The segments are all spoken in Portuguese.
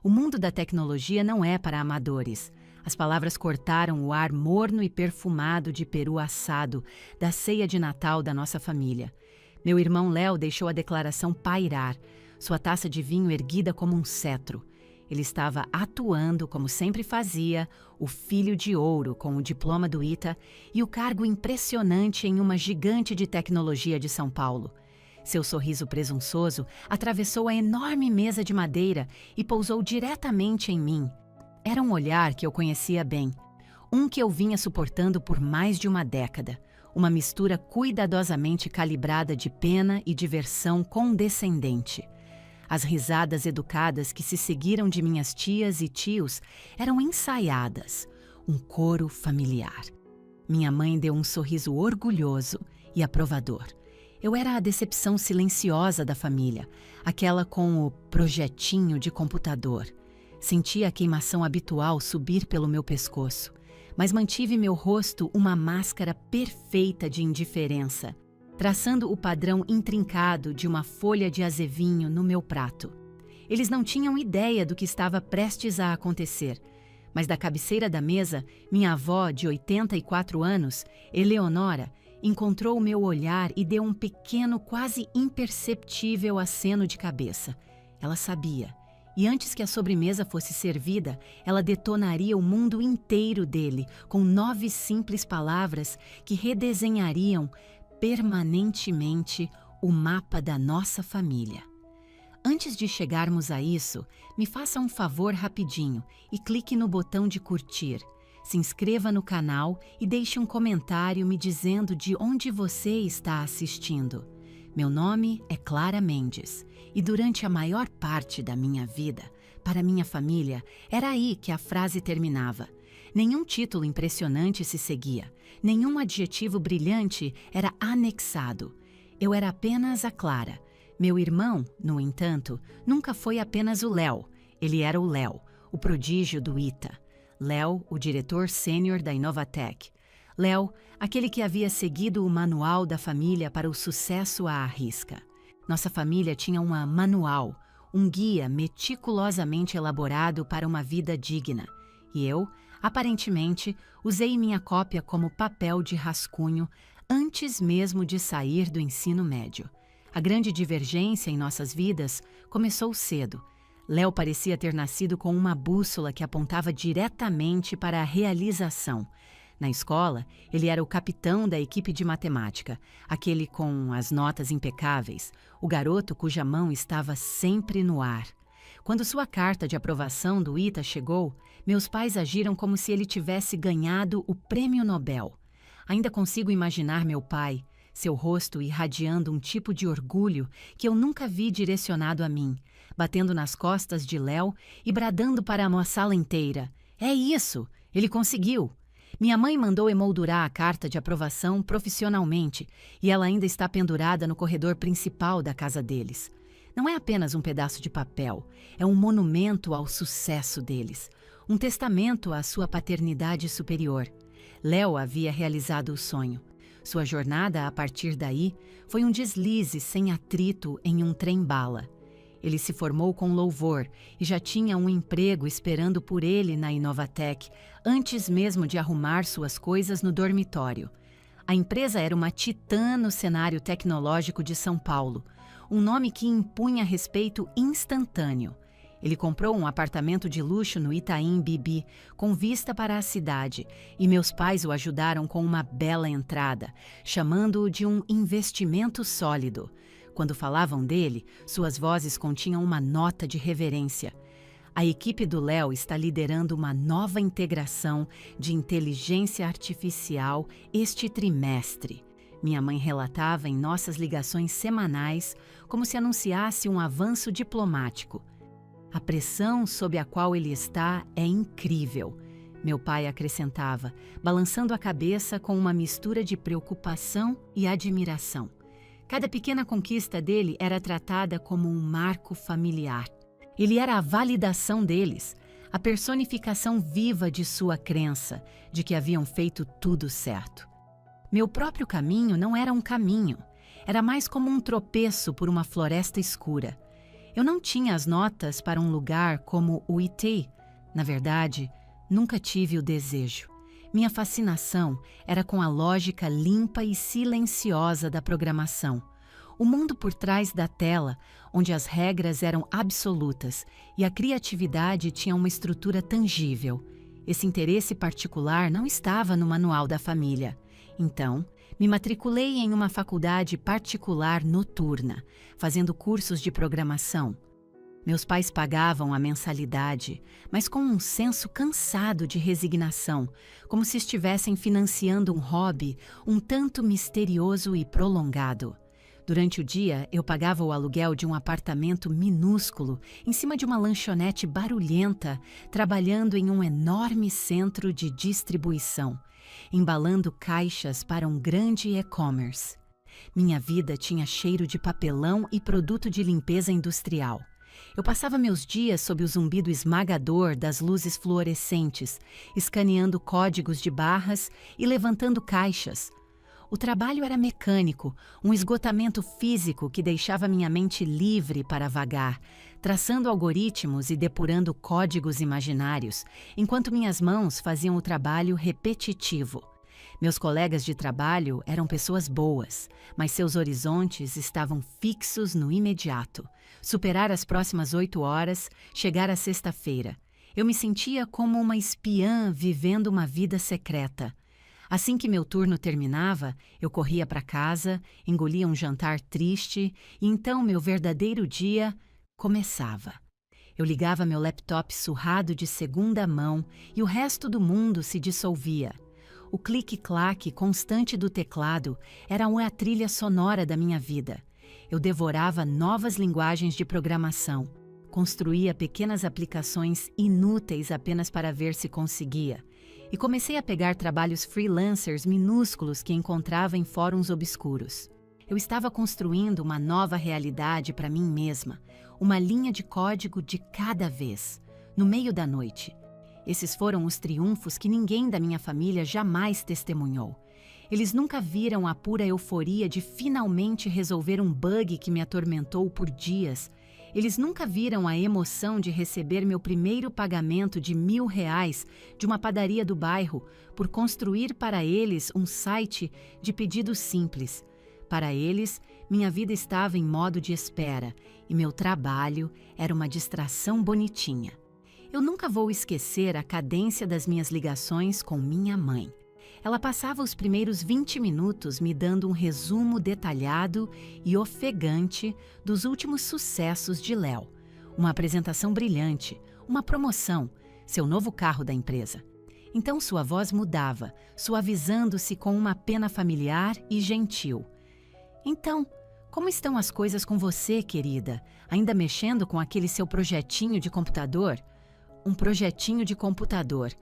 O mundo da tecnologia não é para amadores. As palavras cortaram o ar morno e perfumado de peru assado da ceia de Natal da nossa família. Meu irmão Léo deixou a declaração pairar, sua taça de vinho erguida como um cetro. Ele estava atuando, como sempre fazia, o filho de ouro com o diploma do ITA e o cargo impressionante em uma gigante de tecnologia de São Paulo. Seu sorriso presunçoso atravessou a enorme mesa de madeira e pousou diretamente em mim. Era um olhar que eu conhecia bem, um que eu vinha suportando por mais de uma década, uma mistura cuidadosamente calibrada de pena e diversão condescendente. As risadas educadas que se seguiram de minhas tias e tios eram ensaiadas, um coro familiar. Minha mãe deu um sorriso orgulhoso e aprovador. Eu era a decepção silenciosa da família, aquela com o projetinho de computador. Senti a queimação habitual subir pelo meu pescoço, mas mantive meu rosto uma máscara perfeita de indiferença, traçando o padrão intrincado de uma folha de azevinho no meu prato. Eles não tinham ideia do que estava prestes a acontecer, mas da cabeceira da mesa, minha avó, de 84 anos, Eleonora, encontrou o meu olhar e deu um pequeno, quase imperceptível aceno de cabeça. Ela sabia. E antes que a sobremesa fosse servida, ela detonaria o mundo inteiro dele com 9 simples palavras que redesenhariam permanentemente o mapa da nossa família. Antes de chegarmos a isso, me faça um favor rapidinho e clique no botão de curtir. Se inscreva no canal e deixe um comentário me dizendo de onde você está assistindo. Meu nome é Clara Mendes e durante a maior parte da minha vida, para minha família, era aí que a frase terminava. Nenhum título impressionante se seguia, nenhum adjetivo brilhante era anexado. Eu era apenas a Clara. Meu irmão, no entanto, nunca foi apenas o Léo. Ele era o Léo, o prodígio do ITA. Léo, o diretor sênior da Inovatec. Léo, aquele que havia seguido o manual da família para o sucesso à risca. Nossa família tinha uma manual, um guia meticulosamente elaborado para uma vida digna. E eu, aparentemente, usei minha cópia como papel de rascunho antes mesmo de sair do ensino médio. A grande divergência em nossas vidas começou cedo. Léo parecia ter nascido com uma bússola que apontava diretamente para a realização. Na escola, ele era o capitão da equipe de matemática, aquele com as notas impecáveis, o garoto cuja mão estava sempre no ar. Quando sua carta de aprovação do ITA chegou, meus pais agiram como se ele tivesse ganhado o prêmio Nobel. Ainda consigo imaginar meu pai, seu rosto irradiando um tipo de orgulho que eu nunca vi direcionado a mim, batendo nas costas de Léo e bradando para uma sala inteira: "É isso! Ele conseguiu!" Minha mãe mandou emoldurar a carta de aprovação profissionalmente e ela ainda está pendurada no corredor principal da casa deles. Não é apenas um pedaço de papel, é um monumento ao sucesso deles, um testamento à sua paternidade superior. Léo havia realizado o sonho. Sua jornada a partir daí foi um deslize sem atrito em um trem-bala. Ele se formou com louvor e já tinha um emprego esperando por ele na Inovatec, antes mesmo de arrumar suas coisas no dormitório. A empresa era uma titã no cenário tecnológico de São Paulo, um nome que impunha respeito instantâneo. Ele comprou um apartamento de luxo no Itaim Bibi, com vista para a cidade, e meus pais o ajudaram com uma bela entrada, chamando-o de um investimento sólido. Quando falavam dele, suas vozes continham uma nota de reverência. A equipe do Léo está liderando uma nova integração de inteligência artificial este trimestre. Minha mãe relatava em nossas ligações semanais como se anunciasse um avanço diplomático. A pressão sob a qual ele está é incrível, meu pai acrescentava, balançando a cabeça com uma mistura de preocupação e admiração. Cada pequena conquista dele era tratada como um marco familiar. Ele era a validação deles, a personificação viva de sua crença, de que haviam feito tudo certo. Meu próprio caminho não era um caminho, era mais como um tropeço por uma floresta escura. Eu não tinha as notas para um lugar como o IT. Na verdade, nunca tive o desejo. Minha fascinação era com a lógica limpa e silenciosa da programação. O mundo por trás da tela, onde as regras eram absolutas e a criatividade tinha uma estrutura tangível. Esse interesse particular não estava no manual da família. Então, me matriculei em uma faculdade particular noturna, fazendo cursos de programação. Meus pais pagavam a mensalidade, mas com um senso cansado de resignação, como se estivessem financiando um hobby um tanto misterioso e prolongado. Durante o dia, eu pagava o aluguel de um apartamento minúsculo em cima de uma lanchonete barulhenta, trabalhando em um enorme centro de distribuição, embalando caixas para um grande e-commerce. Minha vida tinha cheiro de papelão e produto de limpeza industrial. Eu passava meus dias sob o zumbido esmagador das luzes fluorescentes, escaneando códigos de barras e levantando caixas. O trabalho era mecânico, um esgotamento físico que deixava minha mente livre para vagar, traçando algoritmos e depurando códigos imaginários, enquanto minhas mãos faziam o trabalho repetitivo. Meus colegas de trabalho eram pessoas boas, mas seus horizontes estavam fixos no imediato. Superar as próximas 8 horas, chegar à sexta-feira. Eu me sentia como uma espiã vivendo uma vida secreta. Assim que meu turno terminava, eu corria para casa, engolia um jantar triste e então meu verdadeiro dia começava. Eu ligava meu laptop surrado de segunda mão e o resto do mundo se dissolvia. O clique-claque constante do teclado era a trilha sonora da minha vida. Eu devorava novas linguagens de programação, construía pequenas aplicações inúteis apenas para ver se conseguia, e comecei a pegar trabalhos freelancers minúsculos que encontrava em fóruns obscuros. Eu estava construindo uma nova realidade para mim mesma, uma linha de código de cada vez, no meio da noite. Esses foram os triunfos que ninguém da minha família jamais testemunhou. Eles nunca viram a pura euforia de finalmente resolver um bug que me atormentou por dias. Eles nunca viram a emoção de receber meu primeiro pagamento de R$ 1.000 de uma padaria do bairro por construir para eles um site de pedidos simples. Para eles, minha vida estava em modo de espera e meu trabalho era uma distração bonitinha. Eu nunca vou esquecer a cadência das minhas ligações com minha mãe. Ela passava os primeiros 20 minutos me dando um resumo detalhado e ofegante dos últimos sucessos de Léo. Uma apresentação brilhante, uma promoção, seu novo carro da empresa. Então sua voz mudava, suavizando-se com uma pena familiar e gentil. Então, como estão as coisas com você, querida? Ainda mexendo com aquele seu projetinho de computador? Um projetinho de computador.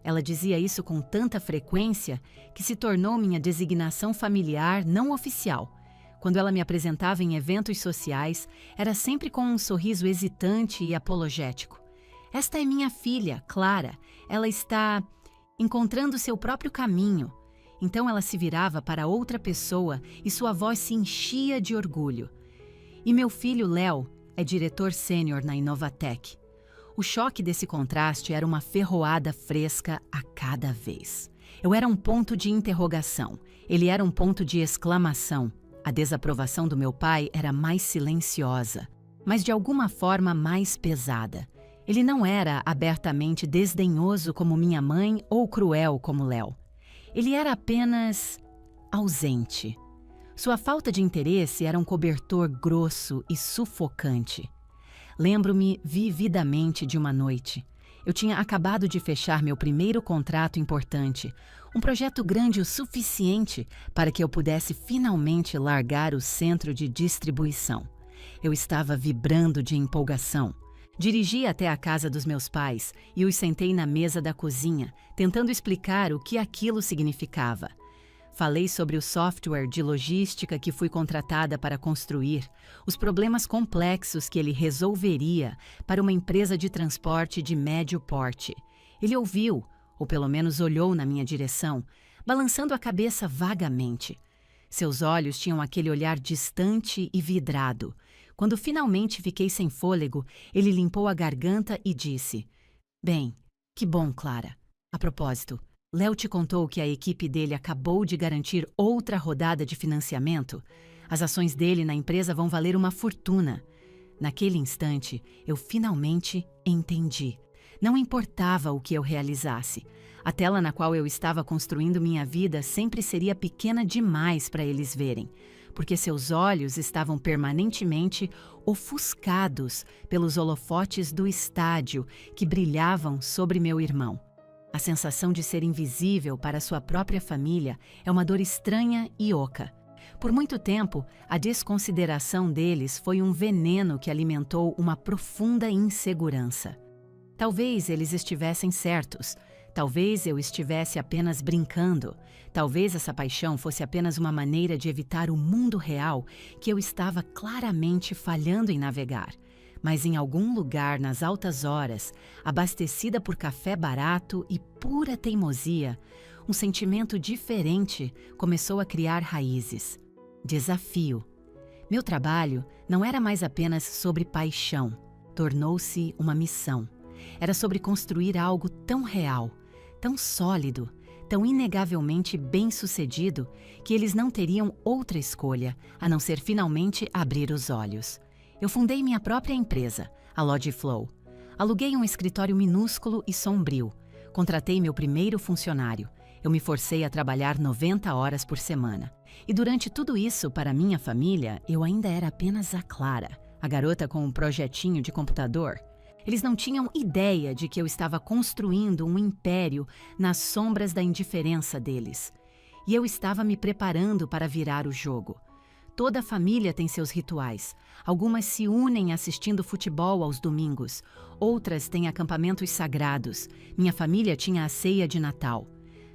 Ela dizia isso com tanta frequência que se tornou minha designação familiar não oficial. Quando ela me apresentava em eventos sociais, era sempre com um sorriso hesitante e apologético. Esta é minha filha, Clara. Ela está encontrando seu próprio caminho. Então ela se virava para outra pessoa e sua voz se enchia de orgulho. E meu filho, Léo, é diretor sênior na Inovatec. O choque desse contraste era uma ferroada fresca a cada vez. Eu era um ponto de interrogação, ele era um ponto de exclamação. A desaprovação do meu pai era mais silenciosa, mas de alguma forma mais pesada. Ele não era abertamente desdenhoso como minha mãe ou cruel como Léo. Ele era apenas ausente. Sua falta de interesse era um cobertor grosso e sufocante. Lembro-me vividamente de uma noite. Eu tinha acabado de fechar meu primeiro contrato importante, um projeto grande o suficiente para que eu pudesse finalmente largar o centro de distribuição. Eu estava vibrando de empolgação. Dirigi até a casa dos meus pais e os sentei na mesa da cozinha, tentando explicar o que aquilo significava. Falei sobre o software de logística que fui contratada para construir, os problemas complexos que ele resolveria para uma empresa de transporte de médio porte. Ele ouviu, ou pelo menos olhou na minha direção, balançando a cabeça vagamente. Seus olhos tinham aquele olhar distante e vidrado, Quando finalmente fiquei sem fôlego, ele limpou a garganta e disse: Bem, que bom, Clara. A propósito, Léo te contou que a equipe dele acabou de garantir outra rodada de financiamento? As ações dele na empresa vão valer uma fortuna. Naquele instante, eu finalmente entendi. Não importava o que eu realizasse. A tela na qual eu estava construindo minha vida sempre seria pequena demais para eles verem, porque seus olhos estavam permanentemente ofuscados pelos holofotes do estádio que brilhavam sobre meu irmão. A sensação de ser invisível para sua própria família é uma dor estranha e oca. Por muito tempo, a desconsideração deles foi um veneno que alimentou uma profunda insegurança. Talvez eles estivessem certos. Talvez eu estivesse apenas brincando. Talvez essa paixão fosse apenas uma maneira de evitar o mundo real que eu estava claramente falhando em navegar. Mas em algum lugar nas altas horas, abastecida por café barato e pura teimosia, um sentimento diferente começou a criar raízes. Desafio. Meu trabalho não era mais apenas sobre paixão, tornou-se uma missão. Era sobre construir algo tão real, tão sólido, tão inegavelmente bem-sucedido que eles não teriam outra escolha a não ser finalmente abrir os olhos. Eu fundei minha própria empresa, a Logiflow. Aluguei um escritório minúsculo e sombrio. Contratei meu primeiro funcionário. Eu me forcei a trabalhar 90 horas por semana. E durante tudo isso, para minha família, eu ainda era apenas a Clara, a garota com um projetinho de computador. Eles não tinham ideia de que eu estava construindo um império nas sombras da indiferença deles. E eu estava me preparando para virar o jogo. Toda a família tem seus rituais. Algumas se unem assistindo futebol aos domingos. Outras têm acampamentos sagrados. Minha família tinha a ceia de Natal.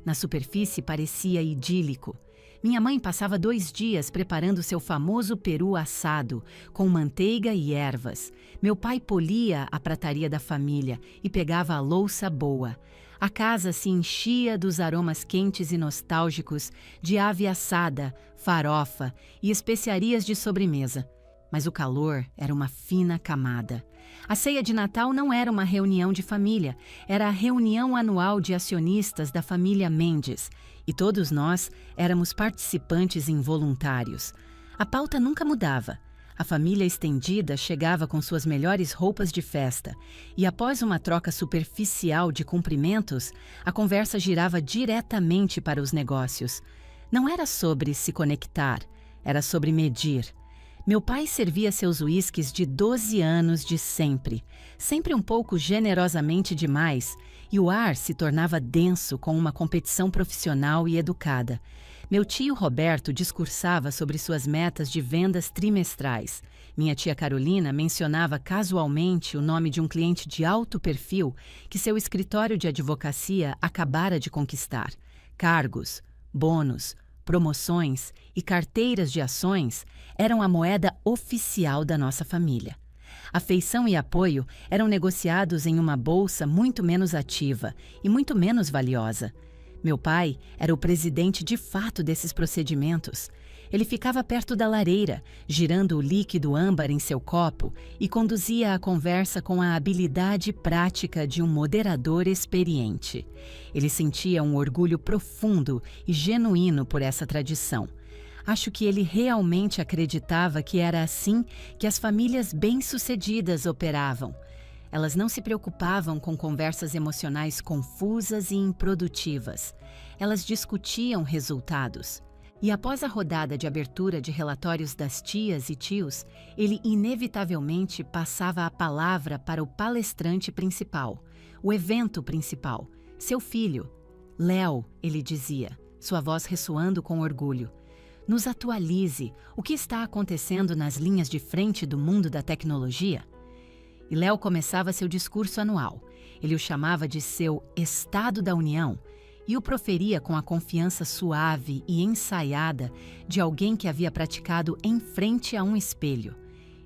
Na superfície parecia idílico. Minha mãe passava 2 dias preparando seu famoso peru assado, com manteiga e ervas. Meu pai polia a prataria da família e pegava a louça boa. A casa se enchia dos aromas quentes e nostálgicos de ave assada, farofa e especiarias de sobremesa. Mas o calor era uma fina camada. A ceia de Natal não era uma reunião de família, era a reunião anual de acionistas da família Mendes, e todos nós éramos participantes involuntários. A pauta nunca mudava. A família estendida chegava com suas melhores roupas de festa, e após uma troca superficial de cumprimentos, a conversa girava diretamente para os negócios. Não era sobre se conectar, era sobre medir. Meu pai servia seus uísques de 12 anos de sempre um pouco generosamente demais, e o ar se tornava denso com uma competição profissional e educada. Meu tio Roberto discursava sobre suas metas de vendas trimestrais. Minha tia Carolina mencionava casualmente o nome de um cliente de alto perfil que seu escritório de advocacia acabara de conquistar. Cargos, bônus, promoções e carteiras de ações eram a moeda oficial da nossa família. Afeição e apoio eram negociados em uma bolsa muito menos ativa e muito menos valiosa. Meu pai era o presidente de fato desses procedimentos. Ele ficava perto da lareira, girando o líquido âmbar em seu copo e conduzia a conversa com a habilidade prática de um moderador experiente. Ele sentia um orgulho profundo e genuíno por essa tradição. Acho que ele realmente acreditava que era assim que as famílias bem-sucedidas operavam. Elas não se preocupavam com conversas emocionais confusas e improdutivas. Elas discutiam resultados. E após a rodada de abertura de relatórios das tias e tios, ele inevitavelmente passava a palavra para o palestrante principal, o evento principal, seu filho. Léo, ele dizia, sua voz ressoando com orgulho. Nos atualize. O que está acontecendo nas linhas de frente do mundo da tecnologia? E Léo começava seu discurso anual. Ele o chamava de seu Estado da União e o proferia com a confiança suave e ensaiada de alguém que havia praticado em frente a um espelho.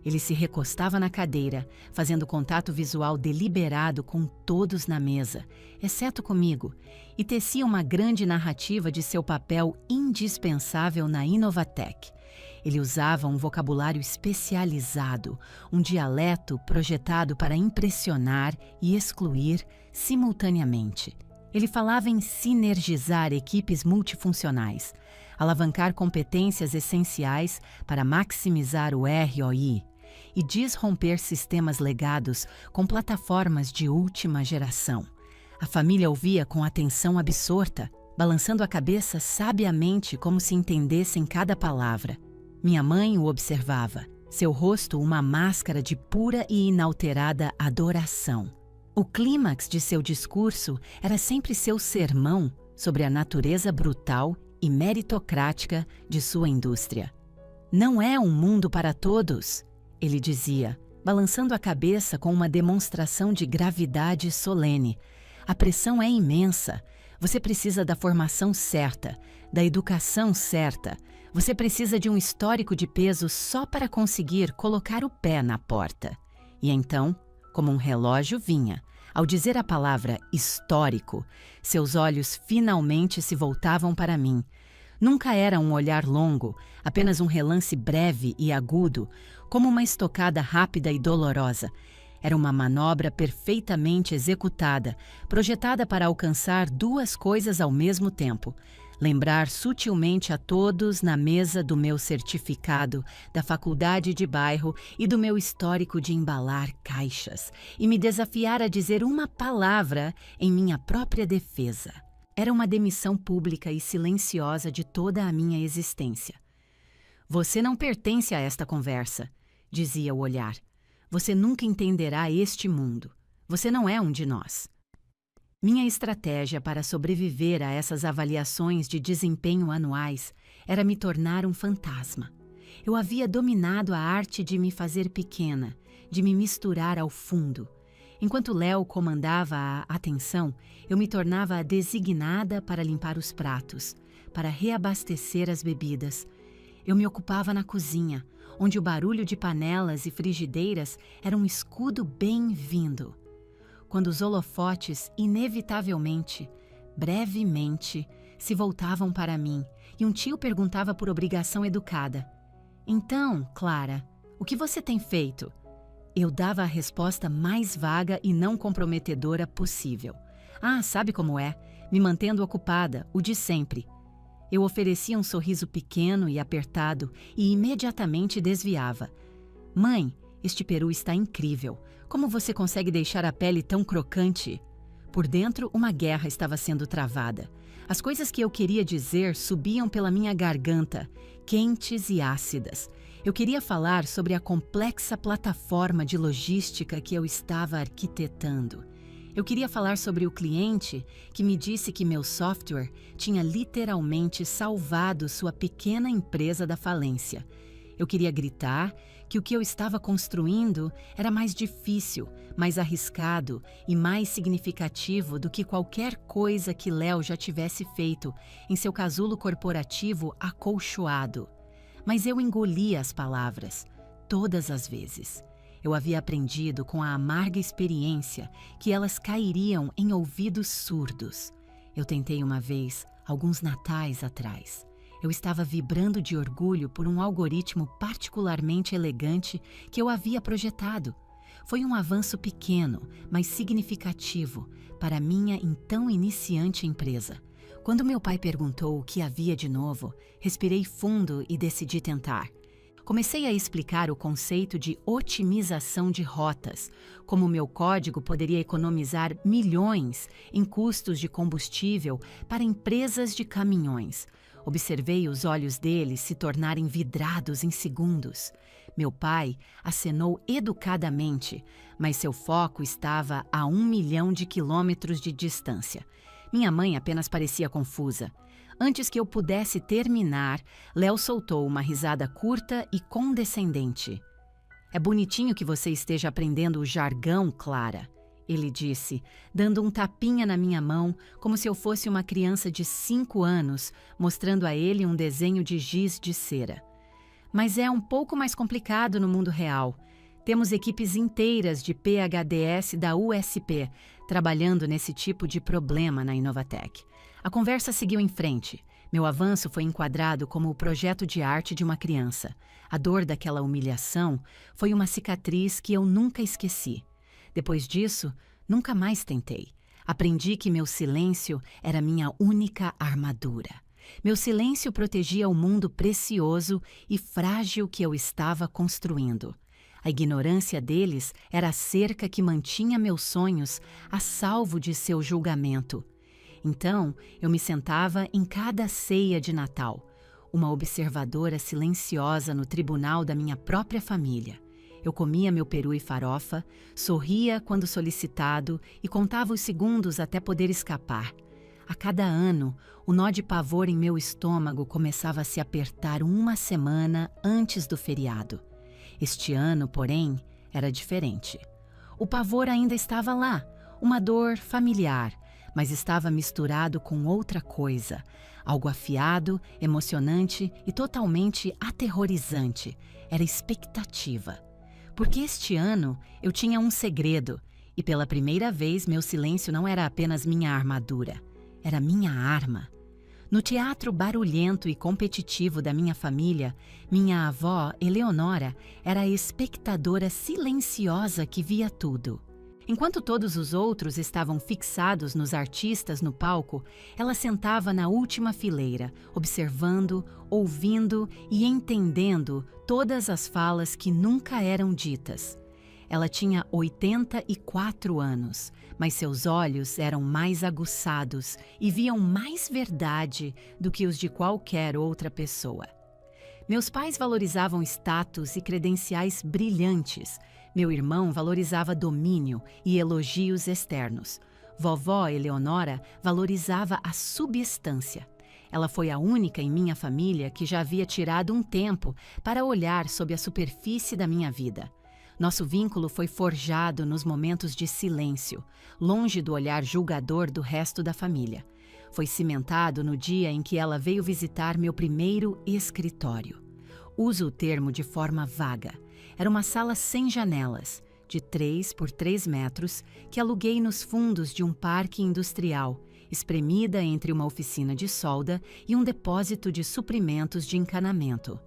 Ele se recostava na cadeira, fazendo contato visual deliberado com todos na mesa, exceto comigo, e tecia uma grande narrativa de seu papel indispensável na Inovatec. Ele usava um vocabulário especializado, um dialeto projetado para impressionar e excluir simultaneamente. Ele falava em sinergizar equipes multifuncionais, alavancar competências essenciais para maximizar o ROI e desromper sistemas legados com plataformas de última geração. A família ouvia com atenção absorta, balançando a cabeça sabiamente como se entendessem cada palavra. Minha mãe o observava, seu rosto uma máscara de pura e inalterada adoração. O clímax de seu discurso era sempre seu sermão sobre a natureza brutal e meritocrática de sua indústria. Não é um mundo para todos, ele dizia, balançando a cabeça com uma demonstração de gravidade solene. A pressão é imensa. Você precisa da formação certa, da educação certa. Você precisa de um histórico de peso só para conseguir colocar o pé na porta. E então, como um relógio vinha, ao dizer a palavra histórico, seus olhos finalmente se voltavam para mim. Nunca era um olhar longo, apenas um relance breve e agudo, como uma estocada rápida e dolorosa. Era uma manobra perfeitamente executada, projetada para alcançar duas coisas ao mesmo tempo: lembrar sutilmente a todos na mesa do meu certificado, da faculdade de bairro e do meu histórico de embalar caixas, e me desafiar a dizer uma palavra em minha própria defesa. Era uma demissão pública e silenciosa de toda a minha existência. Você não pertence a esta conversa, dizia o olhar. Você nunca entenderá este mundo. Você não é um de nós. Minha estratégia para sobreviver a essas avaliações de desempenho anuais era me tornar um fantasma. Eu havia dominado a arte de me fazer pequena, de me misturar ao fundo. Enquanto Léo comandava a atenção, eu me tornava a designada para limpar os pratos, para reabastecer as bebidas. Eu me ocupava na cozinha, onde o barulho de panelas e frigideiras era um escudo bem-vindo. Quando os holofotes, inevitavelmente, brevemente, se voltavam para mim e um tio perguntava por obrigação educada: "Então, Clara, o que você tem feito?" Eu dava a resposta mais vaga e não comprometedora possível. "Ah, sabe como é, me mantendo ocupada, o de sempre." Eu oferecia um sorriso pequeno e apertado e imediatamente desviava. "Mãe, este peru está incrível. Como você consegue deixar a pele tão crocante?" Por dentro, uma guerra estava sendo travada. As coisas que eu queria dizer subiam pela minha garganta, quentes e ácidas. Eu queria falar sobre a complexa plataforma de logística que eu estava arquitetando. Eu queria falar sobre o cliente que me disse que meu software tinha literalmente salvado sua pequena empresa da falência. Eu queria gritar que o que eu estava construindo era mais difícil, mais arriscado e mais significativo do que qualquer coisa que Léo já tivesse feito em seu casulo corporativo acolchoado. Mas eu engolia as palavras, todas as vezes. Eu havia aprendido com a amarga experiência que elas cairiam em ouvidos surdos. Eu tentei uma vez, alguns natais atrás. Eu estava vibrando de orgulho por um algoritmo particularmente elegante que eu havia projetado. Foi um avanço pequeno, mas significativo para minha então iniciante empresa. Quando meu pai perguntou o que havia de novo, respirei fundo e decidi tentar. Comecei a explicar o conceito de otimização de rotas, como meu código poderia economizar milhões em custos de combustível para empresas de caminhões. Observei os olhos dele se tornarem vidrados em segundos. Meu pai acenou educadamente, mas seu foco estava a 1 milhão de quilômetros de distância. Minha mãe apenas parecia confusa. Antes que eu pudesse terminar, Léo soltou uma risada curta e condescendente. "É bonitinho que você esteja aprendendo o jargão, Clara", ele disse, dando um tapinha na minha mão, como se eu fosse uma criança de 5 anos, mostrando a ele um desenho de giz de cera. "Mas é um pouco mais complicado no mundo real. Temos equipes inteiras de PhDs da USP trabalhando nesse tipo de problema na Inovatec." A conversa seguiu em frente. Meu avanço foi enquadrado como o projeto de arte de uma criança. A dor daquela humilhação foi uma cicatriz que eu nunca esqueci. Depois disso, nunca mais tentei. Aprendi que meu silêncio era minha única armadura. Meu silêncio protegia o mundo precioso e frágil que eu estava construindo. A ignorância deles era a cerca que mantinha meus sonhos a salvo de seu julgamento. Então, eu me sentava em cada ceia de Natal, uma observadora silenciosa no tribunal da minha própria família. Eu comia meu peru e farofa, sorria quando solicitado e contava os segundos até poder escapar. A cada ano, o nó de pavor em meu estômago começava a se apertar uma semana antes do feriado. Este ano, porém, era diferente. O pavor ainda estava lá, uma dor familiar, mas estava misturado com outra coisa, algo afiado, emocionante e totalmente aterrorizante. Era expectativa. Porque este ano eu tinha um segredo, e pela primeira vez meu silêncio não era apenas minha armadura, era minha arma. No teatro barulhento e competitivo da minha família, minha avó, Eleonora, era a espectadora silenciosa que via tudo. Enquanto todos os outros estavam fixados nos artistas no palco, ela sentava na última fileira, observando, ouvindo e entendendo todas as falas que nunca eram ditas. Ela tinha 84 anos, mas seus olhos eram mais aguçados e viam mais verdade do que os de qualquer outra pessoa. Meus pais valorizavam status e credenciais brilhantes. Meu irmão valorizava domínio e elogios externos. Vovó Eleonora valorizava a substância. Ela foi a única em minha família que já havia tirado um tempo para olhar sob a superfície da minha vida. Nosso vínculo foi forjado nos momentos de silêncio, longe do olhar julgador do resto da família. Foi cimentado no dia em que ela veio visitar meu primeiro escritório. Uso o termo de forma vaga. Era uma sala sem janelas, de 3 por 3 metros, que aluguei nos fundos de um parque industrial, espremida entre uma oficina de solda e um depósito de suprimentos de encanamento.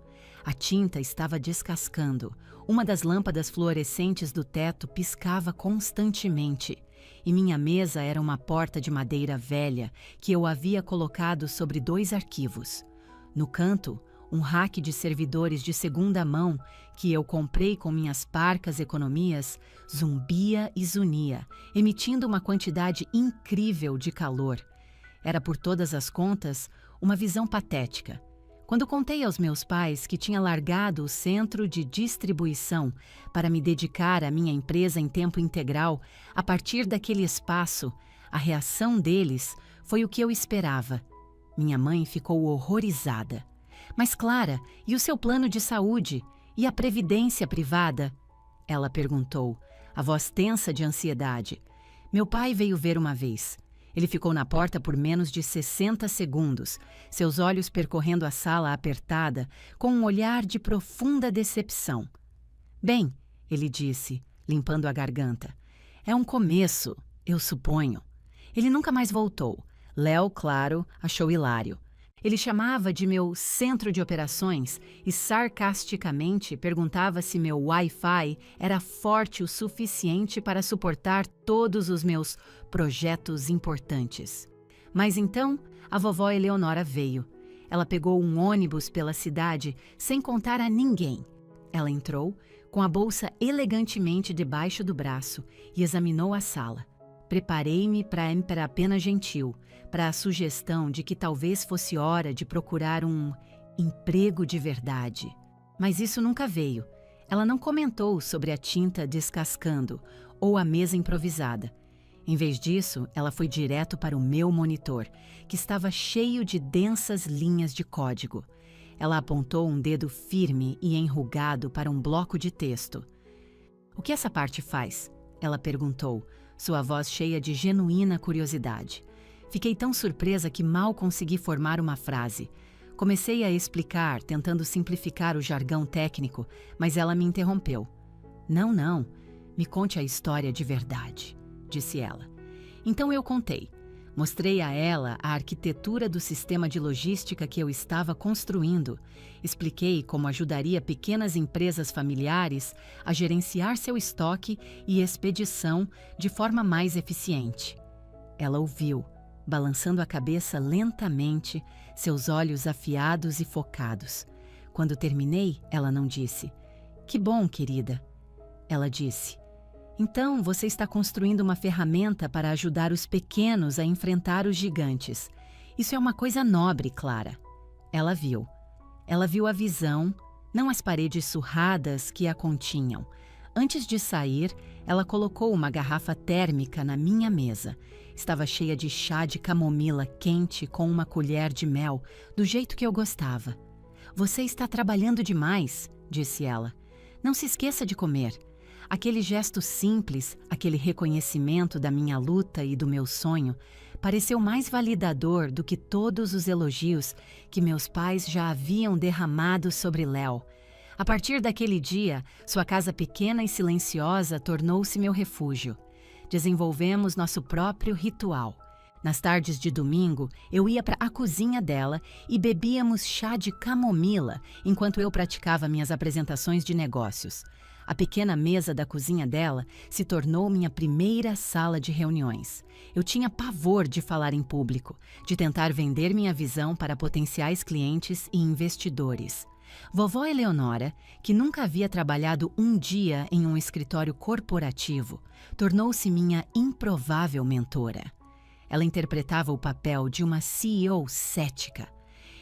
A tinta estava descascando. Uma das lâmpadas fluorescentes do teto piscava constantemente. E minha mesa era uma porta de madeira velha que eu havia colocado sobre 2 arquivos. No canto, um rack de servidores de segunda mão que eu comprei com minhas parcas economias zumbia e zunia, emitindo uma quantidade incrível de calor. Era, por todas as contas, uma visão patética. Quando contei aos meus pais que tinha largado o centro de distribuição para me dedicar à minha empresa em tempo integral, a partir daquele espaço, a reação deles foi o que eu esperava. Minha mãe ficou horrorizada. Mas, Clara, e o seu plano de saúde? E a previdência privada? Ela perguntou, a voz tensa de ansiedade. Meu pai veio ver uma vez. Ele ficou na porta por menos de 60 segundos, seus olhos percorrendo a sala apertada com um olhar de profunda decepção. Bem, ele disse, limpando a garganta, é um começo, eu suponho. Ele nunca mais voltou. Léo, claro, achou hilário. Ele chamava de meu centro de operações e sarcasticamente perguntava se meu Wi-Fi era forte o suficiente para suportar todos os meus projetos importantes. Mas então, a vovó Eleonora veio. Ela pegou um ônibus pela cidade sem contar a ninguém. Ela entrou, com a bolsa elegantemente debaixo do braço, e examinou a sala. Preparei-me para apenas gentil, para a sugestão de que talvez fosse hora de procurar um emprego de verdade. Mas isso nunca veio. Ela não comentou sobre a tinta descascando ou a mesa improvisada. Em vez disso, ela foi direto para o meu monitor, que estava cheio de densas linhas de código. Ela apontou um dedo firme e enrugado para um bloco de texto. "O que essa parte faz?" ela perguntou, sua voz cheia de genuína curiosidade. Fiquei tão surpresa que mal consegui formar uma frase. Comecei a explicar, tentando simplificar o jargão técnico, mas ela me interrompeu. Não, me conte a história de verdade", disse ela. Então eu contei. Mostrei a ela a arquitetura do sistema de logística que eu estava construindo. Expliquei como ajudaria pequenas empresas familiares a gerenciar seu estoque e expedição de forma mais eficiente. Ela ouviu, balançando a cabeça lentamente, seus olhos afiados e focados. Quando terminei, ela não disse: "Que bom, querida." Ela disse: "Então você está construindo uma ferramenta para ajudar os pequenos a enfrentar os gigantes. Isso é uma coisa nobre, Clara." Ela viu. Ela viu a visão, não as paredes surradas que a continham. Antes de sair, ela colocou uma garrafa térmica na minha mesa. Estava cheia de chá de camomila quente com uma colher de mel, do jeito que eu gostava. "Você está trabalhando demais", disse ela. "Não se esqueça de comer." Aquele gesto simples, aquele reconhecimento da minha luta e do meu sonho, pareceu mais validador do que todos os elogios que meus pais já haviam derramado sobre Léo. A partir daquele dia, sua casa pequena e silenciosa tornou-se meu refúgio. Desenvolvemos nosso próprio ritual. Nas tardes de domingo, eu ia para a cozinha dela e bebíamos chá de camomila enquanto eu praticava minhas apresentações de negócios. A pequena mesa da cozinha dela se tornou minha primeira sala de reuniões. Eu tinha pavor de falar em público, de tentar vender minha visão para potenciais clientes e investidores. Vovó Eleonora, que nunca havia trabalhado um dia em um escritório corporativo, tornou-se minha improvável mentora. Ela interpretava o papel de uma CEO cética.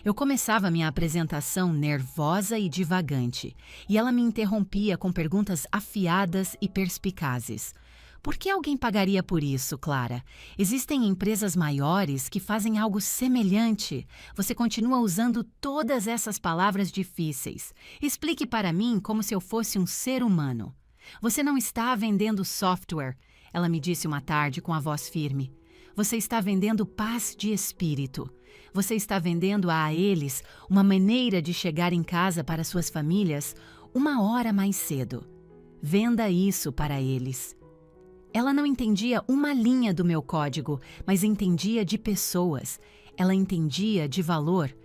Eu começava minha apresentação nervosa e divagante, e ela me interrompia com perguntas afiadas e perspicazes. "Por que alguém pagaria por isso, Clara? Existem empresas maiores que fazem algo semelhante. Você continua usando todas essas palavras difíceis. Explique para mim como se eu fosse um ser humano." "Você não está vendendo software", ela me disse uma tarde com a voz firme. "Você está vendendo paz de espírito. Você está vendendo a eles uma maneira de chegar em casa para suas famílias 1 hora mais cedo. Venda isso para eles." Ela não entendia uma linha do meu código, mas entendia de pessoas. Ela entendia de valor.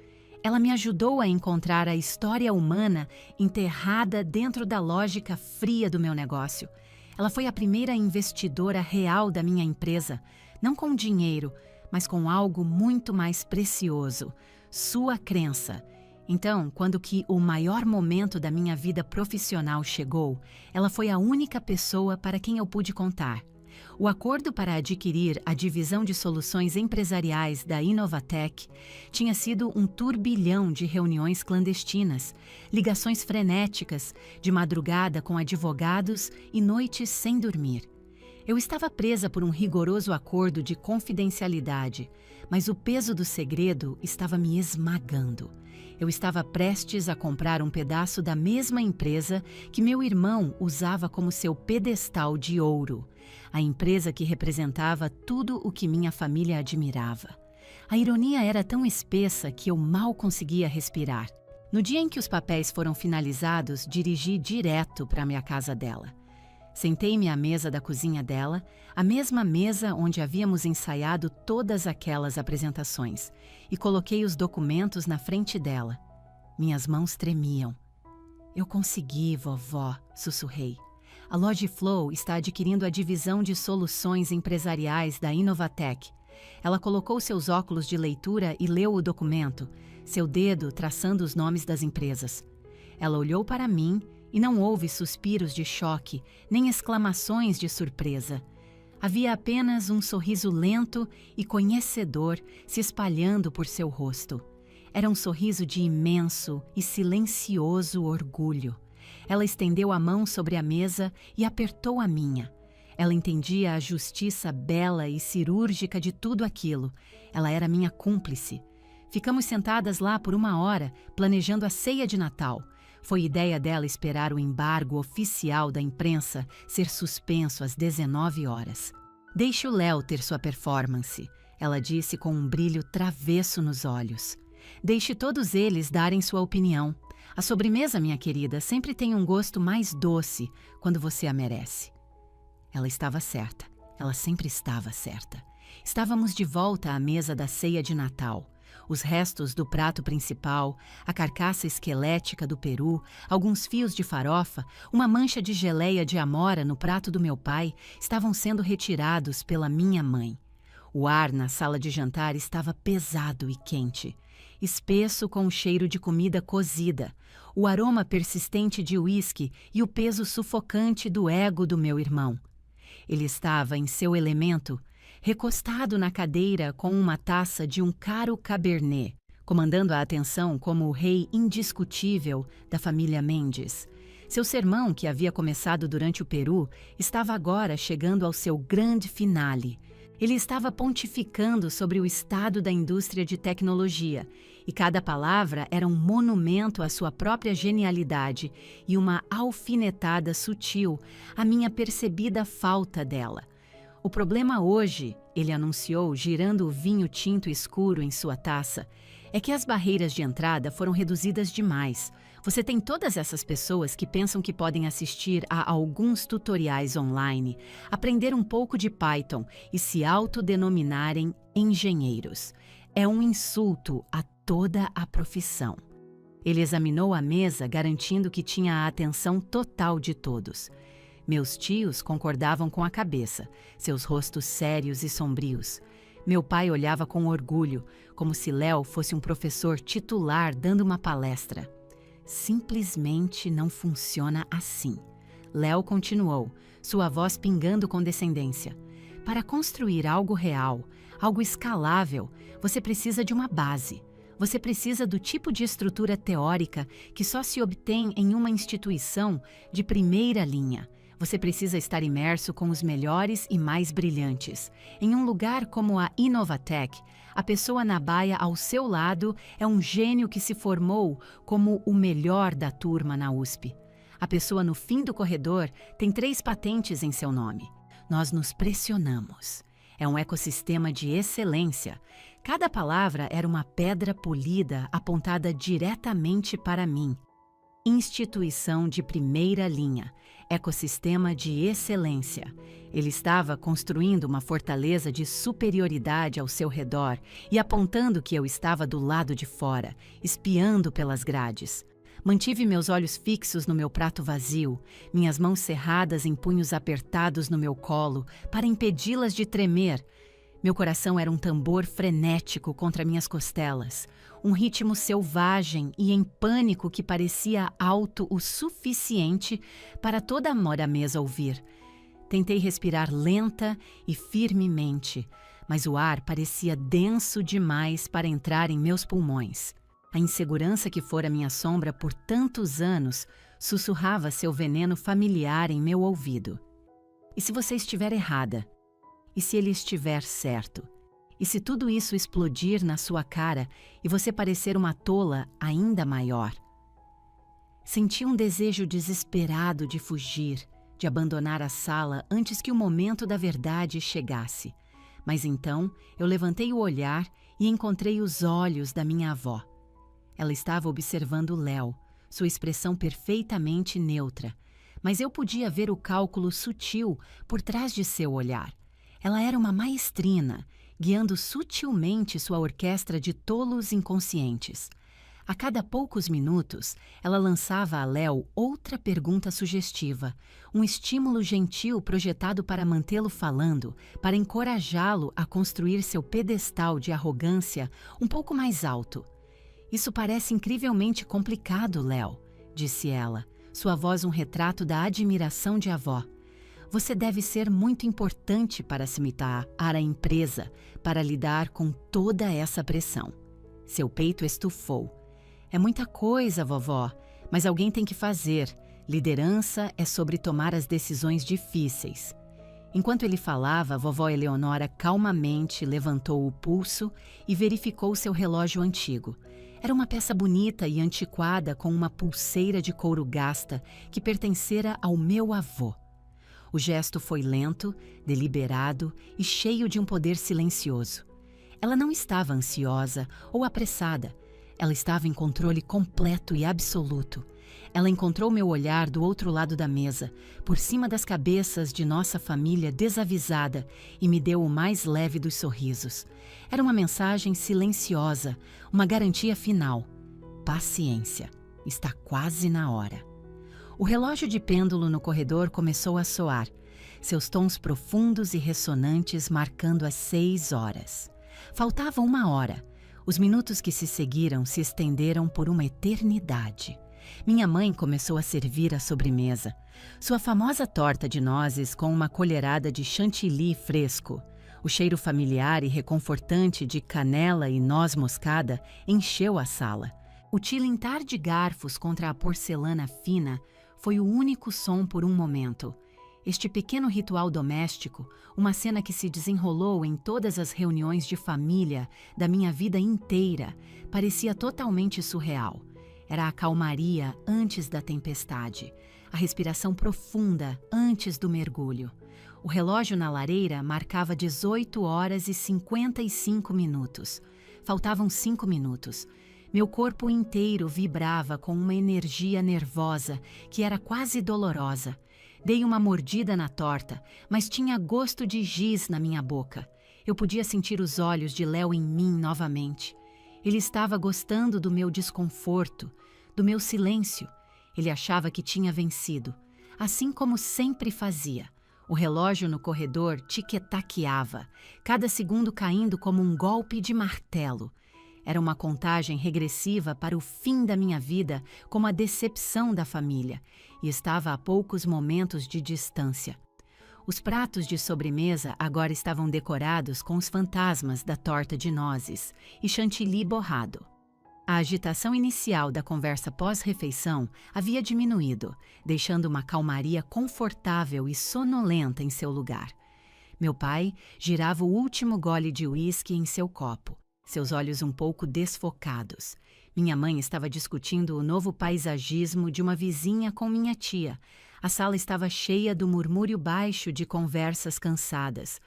Ela me ajudou a encontrar a história humana enterrada dentro da lógica fria do meu negócio. Ela foi a primeira investidora real da minha empresa, não com dinheiro, mas com algo muito mais precioso: sua crença. Então, quando que o maior momento da minha vida profissional chegou, ela foi a única pessoa para quem eu pude contar. O acordo para adquirir a divisão de soluções empresariais da Inovatec tinha sido um turbilhão de reuniões clandestinas, ligações frenéticas, de madrugada com advogados e noites sem dormir. Eu estava presa por um rigoroso acordo de confidencialidade, mas o peso do segredo estava me esmagando. Eu estava prestes a comprar um pedaço da mesma empresa que meu irmão usava como seu pedestal de ouro, a empresa que representava tudo o que minha família admirava. A ironia era tão espessa que eu mal conseguia respirar. No dia em que os papéis foram finalizados, dirigi direto para minha casa dela. Sentei-me à mesa da cozinha dela, a mesma mesa onde havíamos ensaiado todas aquelas apresentações, e coloquei os documentos na frente dela. Minhas mãos tremiam. "Eu consegui, vovó", sussurrei. "A Logiflow está adquirindo a divisão de soluções empresariais da Inovatec." Ela colocou seus óculos de leitura e leu o documento, seu dedo traçando os nomes das empresas. Ela olhou para mim e não houve suspiros de choque, nem exclamações de surpresa. Havia apenas um sorriso lento e conhecedor se espalhando por seu rosto. Era um sorriso de imenso e silencioso orgulho. Ela estendeu a mão sobre a mesa e apertou a minha. Ela entendia a justiça bela e cirúrgica de tudo aquilo. Ela era minha cúmplice. Ficamos sentadas lá por 1 hora, planejando a ceia de Natal. Foi ideia dela esperar o embargo oficial da imprensa ser suspenso às 19 horas. "Deixe o Léo ter sua performance", ela disse com um brilho travesso nos olhos. "Deixe todos eles darem sua opinião. A sobremesa, minha querida, sempre tem um gosto mais doce quando você a merece." Ela estava certa. Ela sempre estava certa. Estávamos de volta à mesa da ceia de Natal. Os restos do prato principal, a carcaça esquelética do peru, alguns fios de farofa, uma mancha de geleia de amora no prato do meu pai estavam sendo retirados pela minha mãe. O ar na sala de jantar estava pesado e quente, espesso com o cheiro de comida cozida, o aroma persistente de uísque e o peso sufocante do ego do meu irmão. Ele estava em seu elemento, recostado na cadeira com uma taça de um caro Cabernet, comandando a atenção como o rei indiscutível da família Mendes. Seu sermão, que havia começado durante o Peru, estava agora chegando ao seu grande finale. Ele estava pontificando sobre o estado da indústria de tecnologia, e cada palavra era um monumento à sua própria genialidade e uma alfinetada sutil à minha percebida falta dela. O problema hoje, ele anunciou, girando o vinho tinto escuro em sua taça, é que as barreiras de entrada foram reduzidas demais. Você tem todas essas pessoas que pensam que podem assistir a alguns tutoriais online, aprender um pouco de Python e se autodenominarem engenheiros. É um insulto a toda a profissão. Ele examinou a mesa, garantindo que tinha a atenção total de todos. Meus tios concordavam com a cabeça, seus rostos sérios e sombrios. Meu pai olhava com orgulho, como se Léo fosse um professor titular dando uma palestra. Simplesmente não funciona assim. Léo continuou, sua voz pingando com descendência. Para construir algo real, algo escalável, você precisa de uma base. Você precisa do tipo de estrutura teórica que só se obtém em uma instituição de primeira linha. Você precisa estar imerso com os melhores e mais brilhantes. Em um lugar como a Inovatec, a pessoa na baia ao seu lado é um gênio que se formou como o melhor da turma na USP. A pessoa no fim do corredor tem 3 patentes em seu nome. Nós nos pressionamos. É um ecossistema de excelência. Cada palavra era uma pedra polida apontada diretamente para mim. Instituição de primeira linha, ecossistema de excelência. Ele estava construindo uma fortaleza de superioridade ao seu redor e apontando que eu estava do lado de fora, espiando pelas grades. Mantive meus olhos fixos no meu prato vazio, minhas mãos cerradas em punhos apertados no meu colo para impedi-las de tremer. Meu coração era um tambor frenético contra minhas costelas, um ritmo selvagem e em pânico que parecia alto o suficiente para toda a mesa ouvir. Tentei respirar lenta e firmemente, mas o ar parecia denso demais para entrar em meus pulmões. A insegurança que fora minha sombra por tantos anos sussurrava seu veneno familiar em meu ouvido. E se você estiver errada? E se ele estiver certo? E se tudo isso explodir na sua cara e você parecer uma tola ainda maior? Senti um desejo desesperado de fugir, de abandonar a sala antes que o momento da verdade chegasse. Mas então eu levantei o olhar e encontrei os olhos da minha avó. Ela estava observando Léo, sua expressão perfeitamente neutra, mas eu podia ver o cálculo sutil por trás de seu olhar. Ela era uma maestrina, guiando sutilmente sua orquestra de tolos inconscientes. A cada poucos minutos, ela lançava a Léo outra pergunta sugestiva, um estímulo gentil projetado para mantê-lo falando, para encorajá-lo a construir seu pedestal de arrogância um pouco mais alto. "Isso parece incrivelmente complicado, Léo", disse ela, sua voz um retrato da admiração de avó. "Você deve ser muito importante para se imitar a empresa, para lidar com toda essa pressão." Seu peito estufou. "É muita coisa, vovó, mas alguém tem que fazer. Liderança é sobre tomar as decisões difíceis." Enquanto ele falava, a vovó Eleonora calmamente levantou o pulso e verificou seu relógio antigo. Era uma peça bonita e antiquada com uma pulseira de couro gasta que pertencera ao meu avô. O gesto foi lento, deliberado e cheio de um poder silencioso. Ela não estava ansiosa ou apressada. Ela estava em controle completo e absoluto. Ela encontrou meu olhar do outro lado da mesa, por cima das cabeças de nossa família desavisada, e me deu o mais leve dos sorrisos. Era uma mensagem silenciosa, uma garantia final. Paciência, está quase na hora. O relógio de pêndulo no corredor começou a soar, seus tons profundos e ressonantes marcando as 6 horas. Faltava 1 hora. Os minutos que se seguiram se estenderam por uma eternidade. Minha mãe começou a servir a sobremesa. Sua famosa torta de nozes com uma colherada de chantilly fresco. O cheiro familiar e reconfortante de canela e noz moscada encheu a sala. O tilintar de garfos contra a porcelana fina foi o único som por um momento. Este pequeno ritual doméstico, uma cena que se desenrolou em todas as reuniões de família da minha vida inteira, parecia totalmente surreal. Era a calmaria antes da tempestade, a respiração profunda antes do mergulho. O relógio na lareira marcava 18 horas e 55 minutos. Faltavam 5 minutos. Meu corpo inteiro vibrava com uma energia nervosa que era quase dolorosa. Dei uma mordida na torta, mas tinha gosto de giz na minha boca. Eu podia sentir os olhos de Léo em mim novamente. Ele estava gostando do meu desconforto, do meu silêncio. Ele achava que tinha vencido, assim como sempre fazia. O relógio no corredor tic-taqueava, cada segundo caindo como um golpe de martelo. Era uma contagem regressiva para o fim da minha vida, como a decepção da família, e estava a poucos momentos de distância. Os pratos de sobremesa agora estavam decorados com os fantasmas da torta de nozes e chantilly borrado. A agitação inicial da conversa pós-refeição havia diminuído, deixando uma calmaria confortável e sonolenta em seu lugar. Meu pai girava o último gole de uísque em seu copo, seus olhos um pouco desfocados. Minha mãe estava discutindo o novo paisagismo de uma vizinha com minha tia. A sala estava cheia do murmúrio baixo de conversas cansadas,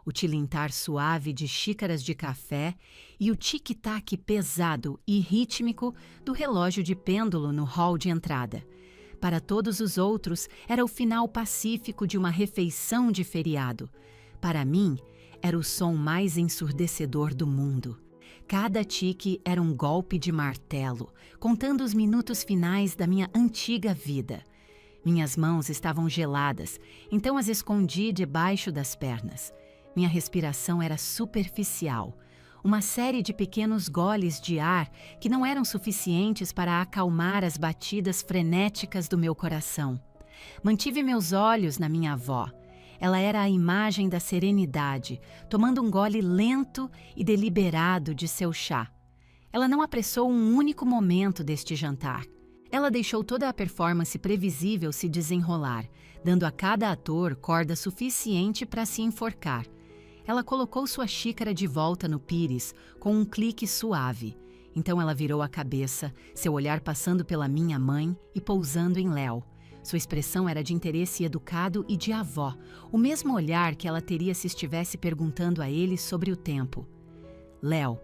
o tilintar suave de xícaras de café e o tic-tac pesado e rítmico do relógio de pêndulo no hall de entrada. Para todos os outros, era o final pacífico de uma refeição de feriado. Para mim, era o som mais ensurdecedor do mundo. Cada tique era um golpe de martelo, contando os minutos finais da minha antiga vida. Minhas mãos estavam geladas, então as escondi debaixo das pernas. Minha respiração era superficial, uma série de pequenos goles de ar que não eram suficientes para acalmar as batidas frenéticas do meu coração. Mantive meus olhos na minha avó. Ela era a imagem da serenidade, tomando um gole lento e deliberado de seu chá. Ela não apressou um único momento deste jantar. Ela deixou toda a performance previsível se desenrolar, dando a cada ator corda suficiente para se enforcar. Ela colocou sua xícara de volta no pires com um clique suave. Então ela virou a cabeça, seu olhar passando pela minha mãe e pousando em Léo. Sua expressão era de interesse educado e de avó, o mesmo olhar que ela teria se estivesse perguntando a ele sobre o tempo. Léo,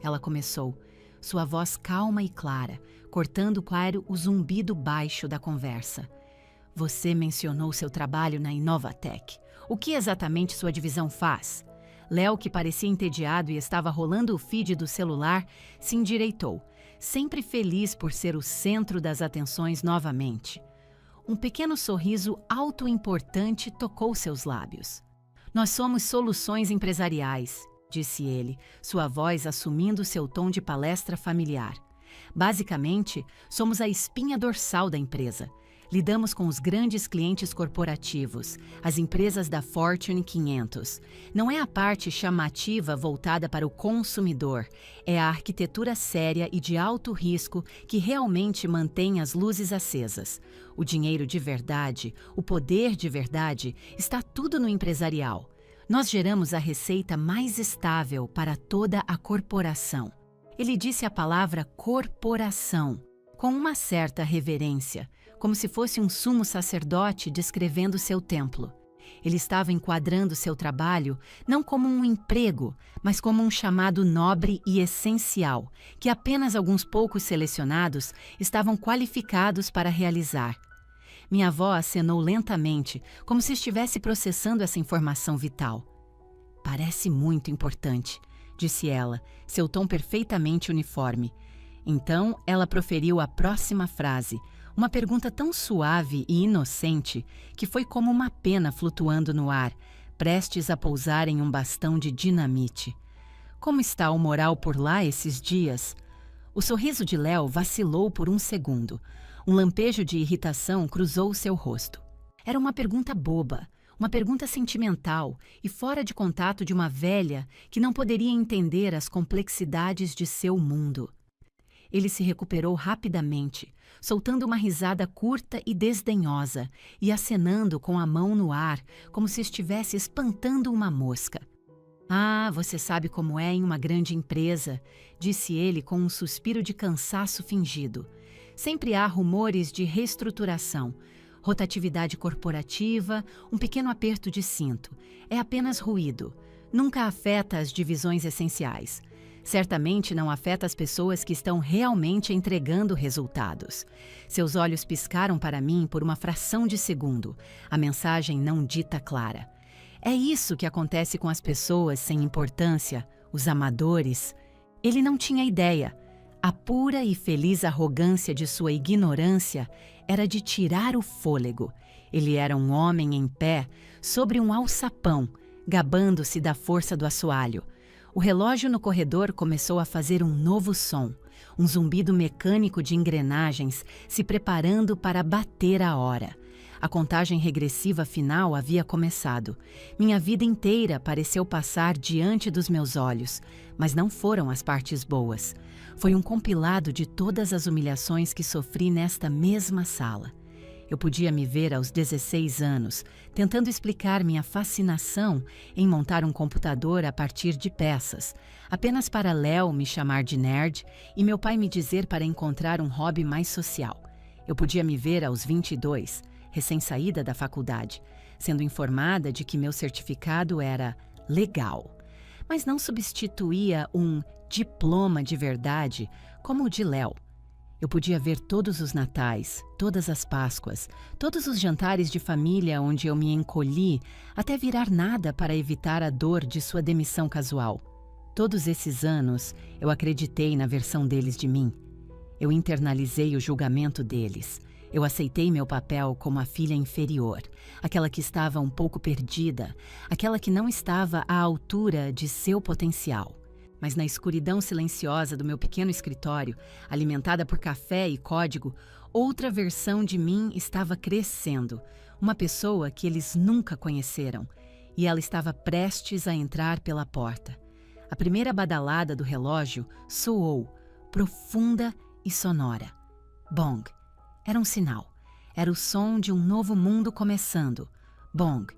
ela começou, sua voz calma e clara, cortando claro o zumbido baixo da conversa. Você mencionou seu trabalho na Inovatec. O que exatamente sua divisão faz? Léo, que parecia entediado e estava rolando o feed do celular, se endireitou, sempre feliz por ser o centro das atenções novamente. Um pequeno sorriso autoimportante tocou seus lábios. Nós somos soluções empresariais, disse ele, sua voz assumindo seu tom de palestra familiar. Basicamente, somos a espinha dorsal da empresa. Lidamos com os grandes clientes corporativos, as empresas da Fortune 500. Não é a parte chamativa voltada para o consumidor, é a arquitetura séria e de alto risco que realmente mantém as luzes acesas. O dinheiro de verdade, o poder de verdade, está tudo no empresarial. Nós geramos a receita mais estável para toda a corporação. Ele disse a palavra corporação, com uma certa reverência, como se fosse um sumo sacerdote descrevendo seu templo. Ele estava enquadrando seu trabalho não como um emprego, mas como um chamado nobre e essencial, que apenas alguns poucos selecionados estavam qualificados para realizar. Minha avó acenou lentamente, como se estivesse processando essa informação vital. "Parece muito importante", disse ela, seu tom perfeitamente uniforme. Então, ela proferiu a próxima frase, uma pergunta tão suave e inocente que foi como uma pena flutuando no ar, prestes a pousar em um bastão de dinamite. "Como está o moral por lá esses dias?" O sorriso de Léo vacilou por um segundo. Um lampejo de irritação cruzou seu rosto. Era uma pergunta boba, uma pergunta sentimental e fora de contato de uma velha que não poderia entender as complexidades de seu mundo. Ele se recuperou rapidamente, soltando uma risada curta e desdenhosa e acenando com a mão no ar, como se estivesse espantando uma mosca. "Ah, você sabe como é em uma grande empresa", disse ele com um suspiro de cansaço fingido. "Sempre há rumores de reestruturação, rotatividade corporativa, um pequeno aperto de cinto. É apenas ruído. Nunca afeta as divisões essenciais. Certamente não afeta as pessoas que estão realmente entregando resultados." Seus olhos piscaram para mim por uma fração de segundo, a mensagem não dita clara. "É isso que acontece com as pessoas sem importância, os amadores." Ele não tinha ideia. A pura e feliz arrogância de sua ignorância era de tirar o fôlego. Ele era um homem em pé, sobre um alçapão, gabando-se da força do assoalho. O relógio no corredor começou a fazer um novo som, um zumbido mecânico de engrenagens se preparando para bater a hora. A contagem regressiva final havia começado. Minha vida inteira pareceu passar diante dos meus olhos, mas não foram as partes boas. Foi um compilado de todas as humilhações que sofri nesta mesma sala. Eu podia me ver aos 16 anos, tentando explicar minha fascinação em montar um computador a partir de peças, apenas para Léo me chamar de nerd e meu pai me dizer para encontrar um hobby mais social. Eu podia me ver aos 22, recém-saída da faculdade, sendo informada de que meu certificado era legal, mas não substituía um diploma de verdade como o de Léo. Eu podia ver todos os natais, todas as páscoas, todos os jantares de família onde eu me encolhi até virar nada para evitar a dor de sua demissão casual. Todos esses anos, eu acreditei na versão deles de mim. Eu internalizei o julgamento deles. Eu aceitei meu papel como a filha inferior, aquela que estava um pouco perdida, aquela que não estava à altura de seu potencial. Mas na escuridão silenciosa do meu pequeno escritório, alimentada por café e código, outra versão de mim estava crescendo, uma pessoa que eles nunca conheceram, e ela estava prestes a entrar pela porta. A primeira badalada do relógio soou, profunda e sonora. Bong. Era um sinal. Era o som de um novo mundo começando. Bong.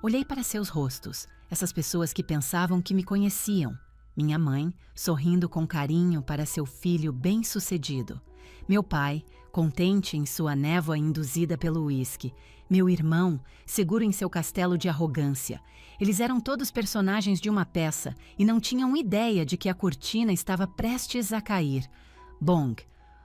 Olhei para seus rostos, essas pessoas que pensavam que me conheciam. Minha mãe, sorrindo com carinho para seu filho bem-sucedido. Meu pai, contente em sua névoa induzida pelo uísque. Meu irmão, seguro em seu castelo de arrogância. Eles eram todos personagens de uma peça e não tinham ideia de que a cortina estava prestes a cair. Bong.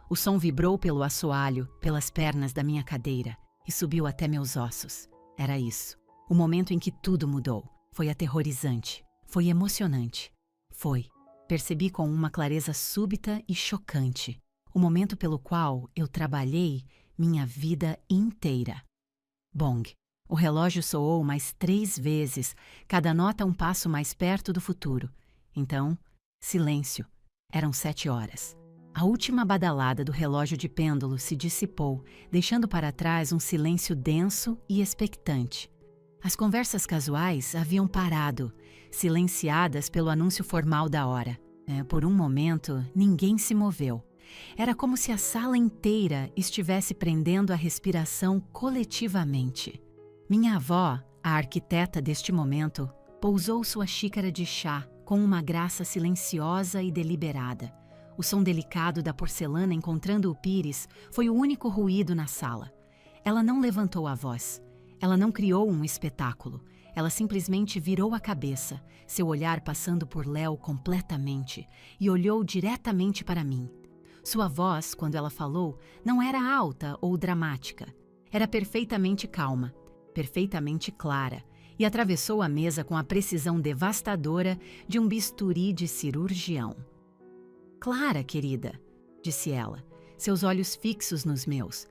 O som vibrou pelo assoalho, pelas pernas da minha cadeira e subiu até meus ossos. Era isso. O momento em que tudo mudou. Foi aterrorizante. Foi emocionante. Foi. Percebi com uma clareza súbita e chocante. O momento pelo qual eu trabalhei minha vida inteira. Bong. O relógio soou mais 3 vezes, cada nota um passo mais perto do futuro. Então, silêncio. Eram 7 horas. A última badalada do relógio de pêndulo se dissipou, deixando para trás um silêncio denso e expectante. As conversas casuais haviam parado, silenciadas pelo anúncio formal da hora. Por um momento, ninguém se moveu. Era como se a sala inteira estivesse prendendo a respiração coletivamente. Minha avó, a arquiteta deste momento, pousou sua xícara de chá com uma graça silenciosa e deliberada. O som delicado da porcelana encontrando o pires foi o único ruído na sala. Ela não levantou a voz. Ela não criou um espetáculo. Ela simplesmente virou a cabeça, seu olhar passando por Léo completamente, e olhou diretamente para mim. Sua voz, quando ela falou, não era alta ou dramática. Era perfeitamente calma, perfeitamente clara, e atravessou a mesa com a precisão devastadora de um bisturi de cirurgião. "Clara, querida", disse ela, seus olhos fixos nos meus.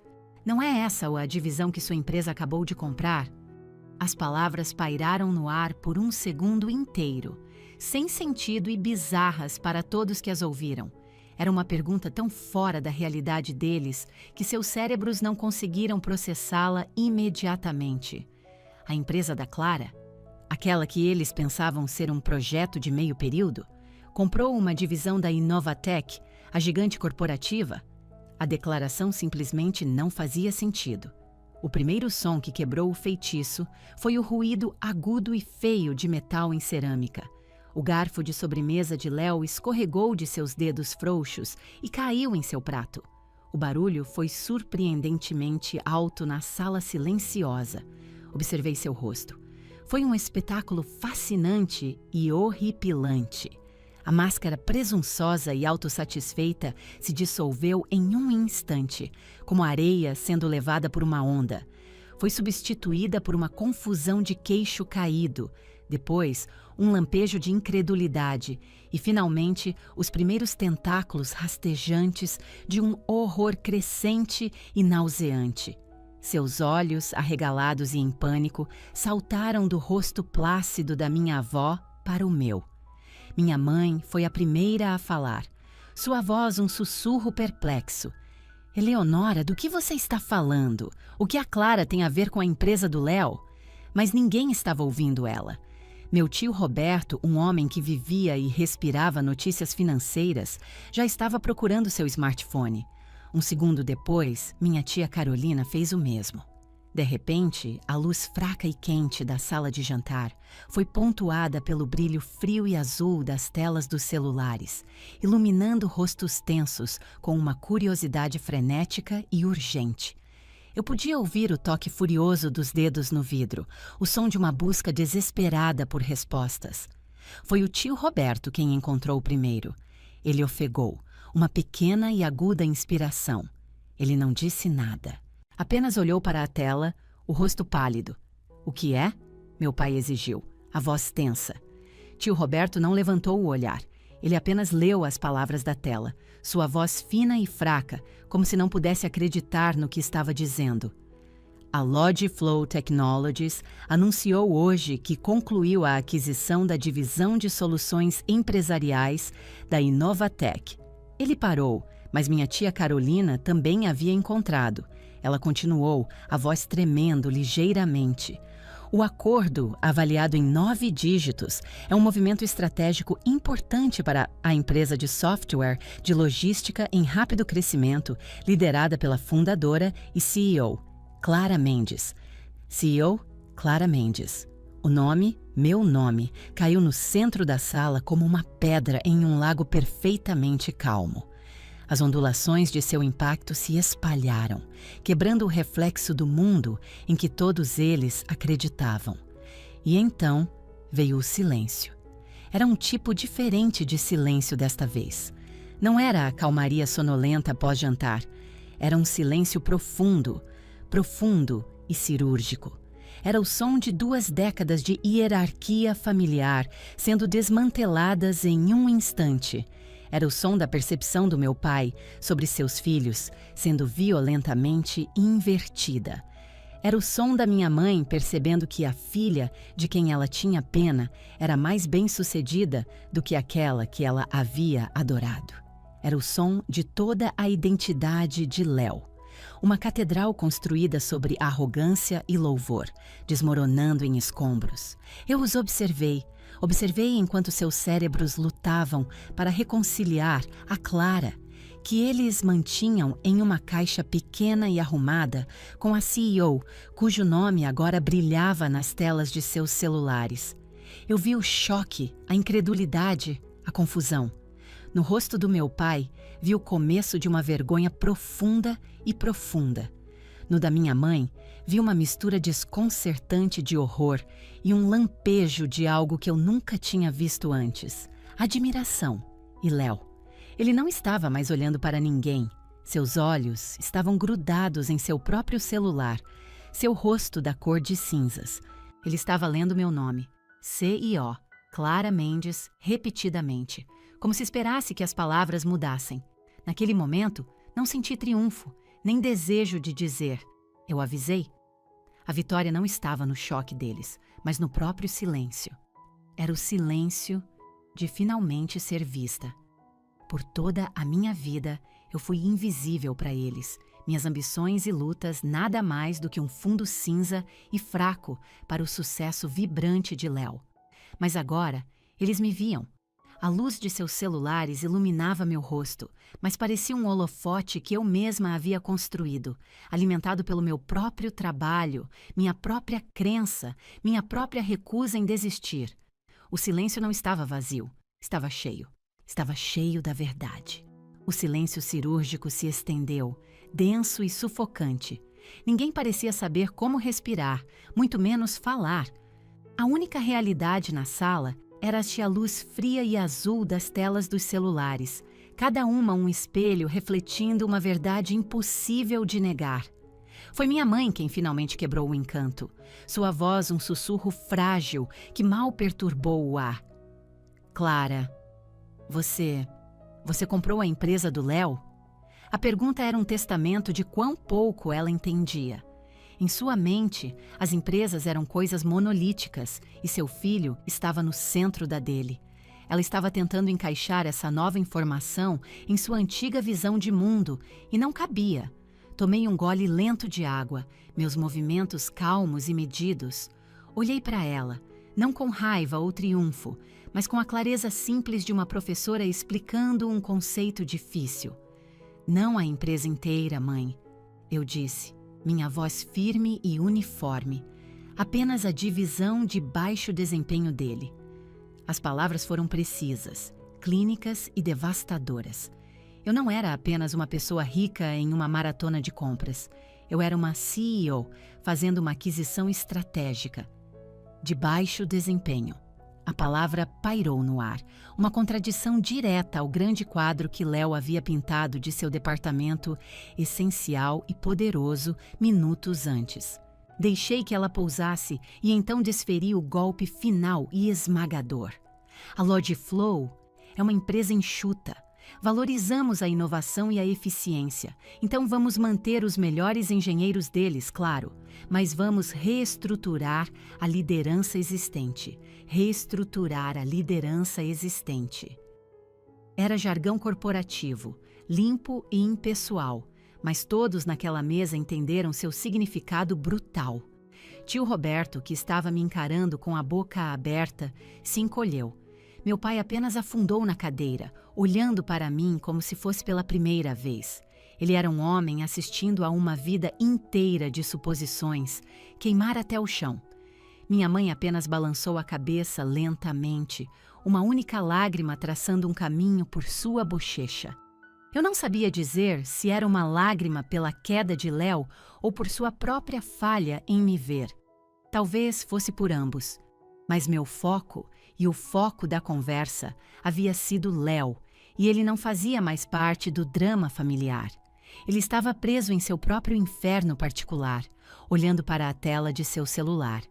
"Não é essa a divisão que sua empresa acabou de comprar?" As palavras pairaram no ar por um segundo inteiro, sem sentido e bizarras para todos que as ouviram. Era uma pergunta tão fora da realidade deles que seus cérebros não conseguiram processá-la imediatamente. A empresa da Clara, aquela que eles pensavam ser um projeto de meio período, comprou uma divisão da Inovatec, a gigante corporativa? A declaração simplesmente não fazia sentido. O primeiro som que quebrou o feitiço foi o ruído agudo e feio de metal em cerâmica. O garfo de sobremesa de Léo escorregou de seus dedos frouxos e caiu em seu prato. O barulho foi surpreendentemente alto na sala silenciosa. Observei seu rosto. Foi um espetáculo fascinante e horripilante. A máscara presunçosa e autossatisfeita se dissolveu em um instante, como areia sendo levada por uma onda. Foi substituída por uma confusão de queixo caído, depois um lampejo de incredulidade e, finalmente, os primeiros tentáculos rastejantes de um horror crescente e nauseante. Seus olhos, arregalados e em pânico, saltaram do rosto plácido da minha avó para o meu. Minha mãe foi a primeira a falar. Sua voz um sussurro perplexo. "Eleonora, do que você está falando? O que a Clara tem a ver com a empresa do Léo?" Mas ninguém estava ouvindo ela. Meu tio Roberto, um homem que vivia e respirava notícias financeiras, já estava procurando seu smartphone. Um segundo depois, minha tia Carolina fez o mesmo. De repente, a luz fraca e quente da sala de jantar foi pontuada pelo brilho frio e azul das telas dos celulares, iluminando rostos tensos com uma curiosidade frenética e urgente. Eu podia ouvir o toque furioso dos dedos no vidro, o som de uma busca desesperada por respostas. Foi o tio Roberto quem encontrou primeiro. Ele ofegou, uma pequena e aguda inspiração. Ele não disse nada. Apenas olhou para a tela, o rosto pálido. "O que é?" meu pai exigiu, a voz tensa. Tio Roberto não levantou o olhar. Ele apenas leu as palavras da tela, sua voz fina e fraca, como se não pudesse acreditar no que estava dizendo. A Logiflow Technologies anunciou hoje que concluiu a aquisição da divisão de soluções empresariais da Inovatec. Ele parou, mas minha tia Carolina também havia encontrado. Ela continuou, a voz tremendo ligeiramente. O acordo, avaliado em 9 dígitos, é um movimento estratégico importante para a empresa de software de logística em rápido crescimento, liderada pela fundadora e CEO, Clara Mendes. CEO, Clara Mendes. O nome, meu nome, caiu no centro da sala como uma pedra em um lago perfeitamente calmo. As ondulações de seu impacto se espalharam, quebrando o reflexo do mundo em que todos eles acreditavam. E então veio o silêncio. Era um tipo diferente de silêncio desta vez. Não era a calmaria sonolenta pós-jantar. Era um silêncio profundo, profundo e cirúrgico. Era o som de 2 décadas de hierarquia familiar sendo desmanteladas em um instante. Era o som da percepção do meu pai sobre seus filhos sendo violentamente invertida. Era o som da minha mãe percebendo que a filha, de quem ela tinha pena, era mais bem-sucedida do que aquela que ela havia adorado. Era o som de toda a identidade de Léo. Uma catedral construída sobre arrogância e louvor, desmoronando em escombros. Eu os observei enquanto seus cérebros lutavam para reconciliar a Clara, que eles mantinham em uma caixa pequena e arrumada com a CEO, cujo nome agora brilhava nas telas de seus celulares. Eu vi o choque, a incredulidade, a confusão. No rosto do meu pai, vi o começo de uma vergonha profunda e profunda. No da minha mãe, vi uma mistura desconcertante de horror e um lampejo de algo que eu nunca tinha visto antes: admiração. E Léo? Ele não estava mais olhando para ninguém. Seus olhos estavam grudados em seu próprio celular, seu rosto da cor de cinzas. Ele estava lendo meu nome, C-I-O, Clara Mendes, repetidamente, como se esperasse que as palavras mudassem. Naquele momento, não senti triunfo, nem desejo de dizer: eu avisei. A vitória não estava no choque deles, mas no próprio silêncio. Era o silêncio de finalmente ser vista. Por toda a minha vida, eu fui invisível para eles. Minhas ambições e lutas nada mais do que um fundo cinza e fraco para o sucesso vibrante de Léo. Mas agora, eles me viam. A luz de seus celulares iluminava meu rosto, mas parecia um holofote que eu mesma havia construído, alimentado pelo meu próprio trabalho, minha própria crença, minha própria recusa em desistir. O silêncio não estava vazio, estava cheio. Estava cheio da verdade. O silêncio cirúrgico se estendeu, denso e sufocante. Ninguém parecia saber como respirar, muito menos falar. A única realidade na sala era-se a luz fria e azul das telas dos celulares, cada uma um espelho refletindo uma verdade impossível de negar. Foi minha mãe quem finalmente quebrou o encanto. Sua voz um sussurro frágil que mal perturbou o ar. Clara, Você comprou a empresa do Léo? A pergunta era um testamento de quão pouco ela entendia. Em sua mente, as empresas eram coisas monolíticas e seu filho estava no centro da dele. Ela estava tentando encaixar essa nova informação em sua antiga visão de mundo e não cabia. Tomei um gole lento de água, meus movimentos calmos e medidos. Olhei para ela, não com raiva ou triunfo, mas com a clareza simples de uma professora explicando um conceito difícil. Não a empresa inteira, mãe, eu disse, minha voz firme e uniforme. Apenas a divisão de baixo desempenho dele. As palavras foram precisas, clínicas e devastadoras. Eu não era apenas uma pessoa rica em uma maratona de compras. Eu era uma CEO fazendo uma aquisição estratégica. De baixo desempenho. A palavra pairou no ar, uma contradição direta ao grande quadro que Léo havia pintado de seu departamento essencial e poderoso minutos antes. Deixei que ela pousasse e então desferi o golpe final e esmagador. A Logiflow é uma empresa enxuta. Valorizamos a inovação e a eficiência, então vamos manter os melhores engenheiros deles, claro, mas vamos reestruturar a liderança existente. Reestruturar a liderança existente. Era jargão corporativo, limpo e impessoal, mas todos naquela mesa entenderam seu significado brutal. Tio Roberto, que estava me encarando com a boca aberta, se encolheu. Meu pai apenas afundou na cadeira, olhando para mim como se fosse pela primeira vez. Ele era um homem assistindo a uma vida inteira de suposições, queimar até o chão. Minha mãe apenas balançou a cabeça lentamente, uma única lágrima traçando um caminho por sua bochecha. Eu não sabia dizer se era uma lágrima pela queda de Léo ou por sua própria falha em me ver. Talvez fosse por ambos. Mas meu foco e o foco da conversa havia sido Léo, e ele não fazia mais parte do drama familiar. Ele estava preso em seu próprio inferno particular, olhando para a tela de seu celular.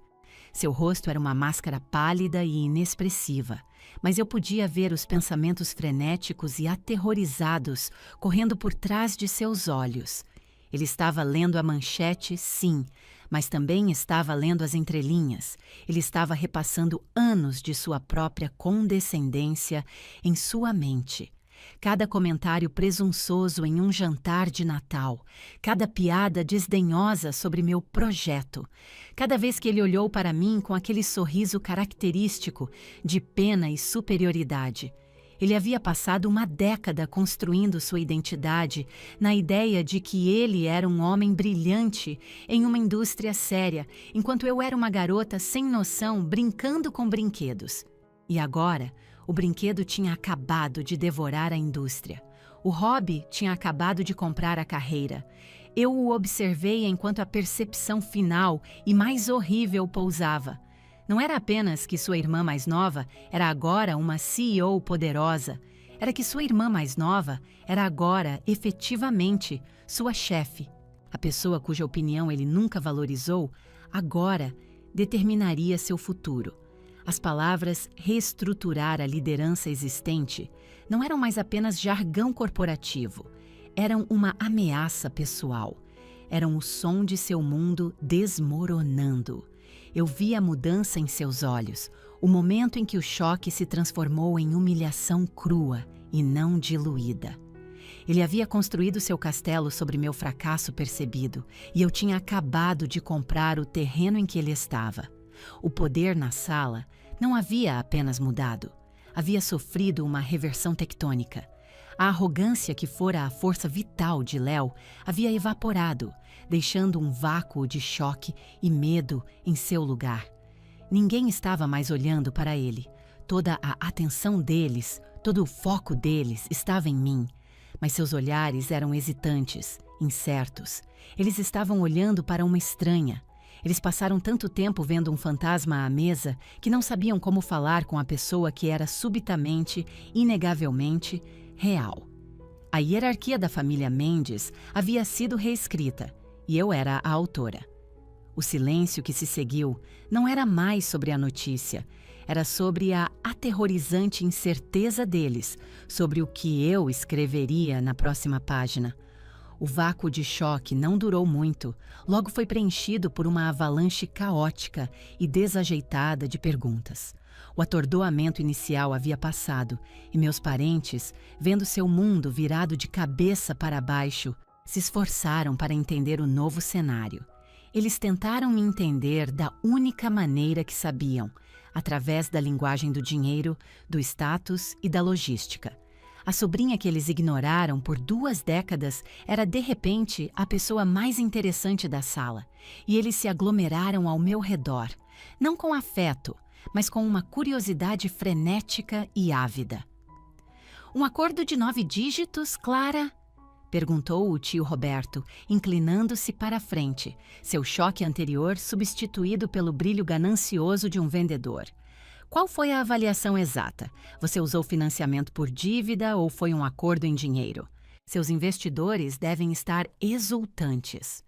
Seu rosto era uma máscara pálida e inexpressiva, mas eu podia ver os pensamentos frenéticos e aterrorizados correndo por trás de seus olhos. Ele estava lendo a manchete, sim, mas também estava lendo as entrelinhas. Ele estava repassando anos de sua própria condescendência em sua mente. Cada comentário presunçoso em um jantar de Natal, cada piada desdenhosa sobre meu projeto, cada vez que ele olhou para mim com aquele sorriso característico de pena e superioridade. Ele havia passado uma década construindo sua identidade na ideia de que ele era um homem brilhante em uma indústria séria, enquanto eu era uma garota sem noção brincando com brinquedos. E agora, o brinquedo tinha acabado de devorar a indústria. O hobby tinha acabado de comprar a carreira. Eu o observei enquanto a percepção final e mais horrível pousava. Não era apenas que sua irmã mais nova era agora uma CEO poderosa, era que sua irmã mais nova era agora, efetivamente, sua chefe. A pessoa cuja opinião ele nunca valorizou, agora determinaria seu futuro. As palavras reestruturar a liderança existente não eram mais apenas jargão corporativo, eram uma ameaça pessoal. Eram o som de seu mundo desmoronando. Eu vi a mudança em seus olhos, o momento em que o choque se transformou em humilhação crua e não diluída. Ele havia construído seu castelo sobre meu fracasso percebido, e eu tinha acabado de comprar o terreno em que ele estava. O poder na sala não havia apenas mudado, havia sofrido uma reversão tectônica. A arrogância que fora a força vital de Léo havia evaporado, deixando um vácuo de choque e medo em seu lugar. Ninguém estava mais olhando para ele. Toda a atenção deles, todo o foco deles estava em mim. Mas seus olhares eram hesitantes, incertos. Eles estavam olhando para uma estranha. Eles passaram tanto tempo vendo um fantasma à mesa que não sabiam como falar com a pessoa que era subitamente, inegavelmente, real. A hierarquia da família Mendes havia sido reescrita, e eu era a autora. O silêncio que se seguiu não era mais sobre a notícia, era sobre a aterrorizante incerteza deles sobre o que eu escreveria na próxima página. O vácuo de choque não durou muito, logo foi preenchido por uma avalanche caótica e desajeitada de perguntas. O atordoamento inicial havia passado, e meus parentes, vendo seu mundo virado de cabeça para baixo, se esforçaram para entender o novo cenário. Eles tentaram me entender da única maneira que sabiam, através da linguagem do dinheiro, do status e da logística. A sobrinha que eles ignoraram por 2 décadas era, de repente, a pessoa mais interessante da sala, e eles se aglomeraram ao meu redor, não com afeto, mas com uma curiosidade frenética e ávida. "Um acordo de 9 dígitos, Clara?" perguntou o tio Roberto, inclinando-se para a frente, seu choque anterior substituído pelo brilho ganancioso de um vendedor. "Qual foi a avaliação exata? Você usou financiamento por dívida ou foi um acordo em dinheiro? Seus investidores devem estar exultantes."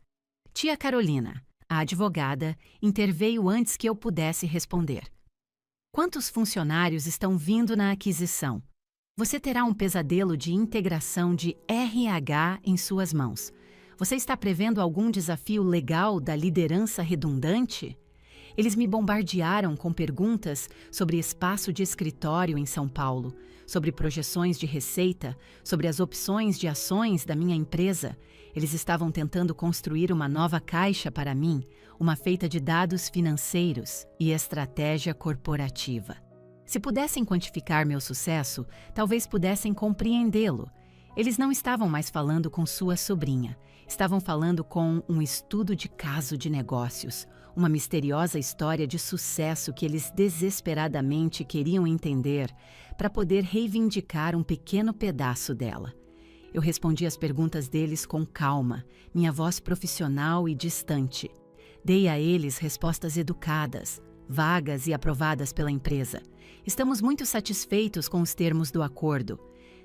Tia Carolina, a advogada, interveio antes que eu pudesse responder. "Quantos funcionários estão vindo na aquisição? Você terá um pesadelo de integração de RH em suas mãos. Você está prevendo algum desafio legal da liderança redundante?" Eles me bombardearam com perguntas sobre espaço de escritório em São Paulo, sobre projeções de receita, sobre as opções de ações da minha empresa. Eles estavam tentando construir uma nova caixa para mim, uma feita de dados financeiros e estratégia corporativa. Se pudessem quantificar meu sucesso, talvez pudessem compreendê-lo. Eles não estavam mais falando com sua sobrinha. Estavam falando com um estudo de caso de negócios, uma misteriosa história de sucesso que eles desesperadamente queriam entender para poder reivindicar um pequeno pedaço dela. Eu respondi às perguntas deles com calma, minha voz profissional e distante. Dei a eles respostas educadas, vagas e aprovadas pela empresa. Estamos muito satisfeitos com os termos do acordo.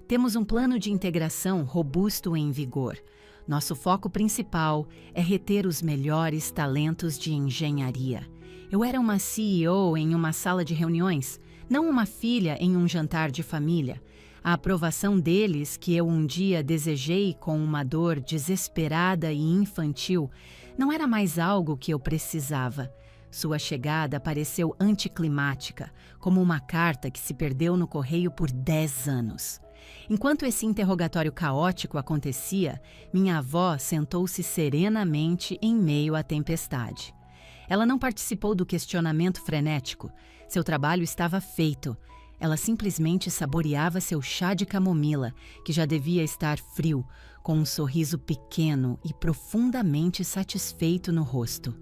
Temos um plano de integração robusto e em vigor. Nosso foco principal é reter os melhores talentos de engenharia. Eu era uma CEO em uma sala de reuniões, não uma filha em um jantar de família. A aprovação deles, que eu um dia desejei com uma dor desesperada e infantil, não era mais algo que eu precisava. Sua chegada pareceu anticlimática, como uma carta que se perdeu no correio por 10 anos. Enquanto esse interrogatório caótico acontecia, minha avó sentou-se serenamente em meio à tempestade. Ela não participou do questionamento frenético. Seu trabalho estava feito. Ela simplesmente saboreava seu chá de camomila, que já devia estar frio, com um sorriso pequeno e profundamente satisfeito no rosto.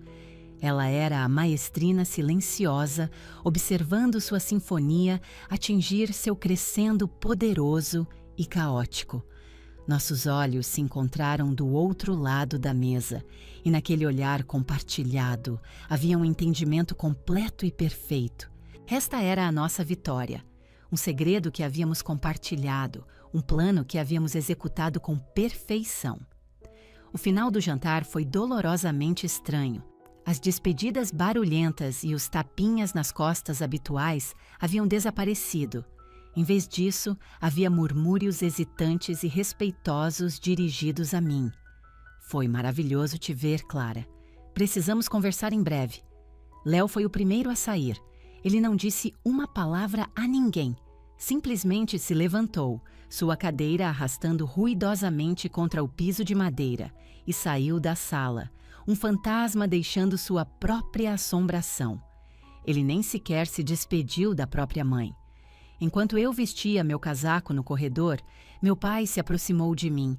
Ela era a maestrina silenciosa, observando sua sinfonia atingir seu crescendo poderoso e caótico. Nossos olhos se encontraram do outro lado da mesa, e naquele olhar compartilhado havia um entendimento completo e perfeito. Esta era a nossa vitória, um segredo que havíamos compartilhado, um plano que havíamos executado com perfeição. O final do jantar foi dolorosamente estranho. As despedidas barulhentas e os tapinhas nas costas habituais haviam desaparecido. Em vez disso, havia murmúrios hesitantes e respeitosos dirigidos a mim. Foi maravilhoso te ver, Clara. Precisamos conversar em breve. Léo foi o primeiro a sair. Ele não disse uma palavra a ninguém. Simplesmente se levantou, sua cadeira arrastando ruidosamente contra o piso de madeira, e saiu da sala, um fantasma deixando sua própria assombração. Ele nem sequer se despediu da própria mãe. Enquanto eu vestia meu casaco no corredor, meu pai se aproximou de mim.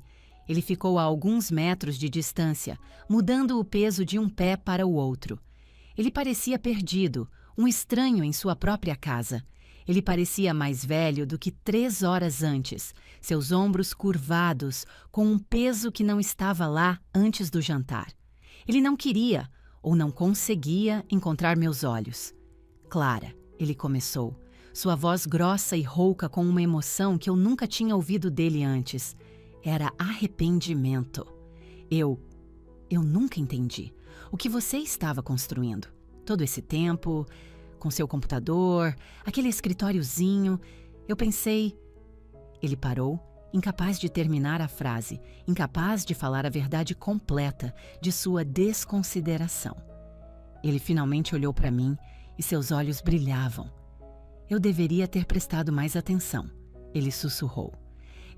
Ele ficou a alguns metros de distância, mudando o peso de um pé para o outro. Ele parecia perdido, um estranho em sua própria casa. Ele parecia mais velho do que 3 horas antes, seus ombros curvados, com um peso que não estava lá antes do jantar. Ele não queria, ou não conseguia, encontrar meus olhos. Clara, ele começou, sua voz grossa e rouca com uma emoção que eu nunca tinha ouvido dele antes. Era arrependimento. Eu nunca entendi. O que você estava construindo? Todo esse tempo, com seu computador, aquele escritóriozinho. Eu pensei... Ele parou, incapaz de terminar a frase, incapaz de falar a verdade completa de sua desconsideração. Ele finalmente olhou para mim e seus olhos brilhavam. Eu deveria ter prestado mais atenção, ele sussurrou.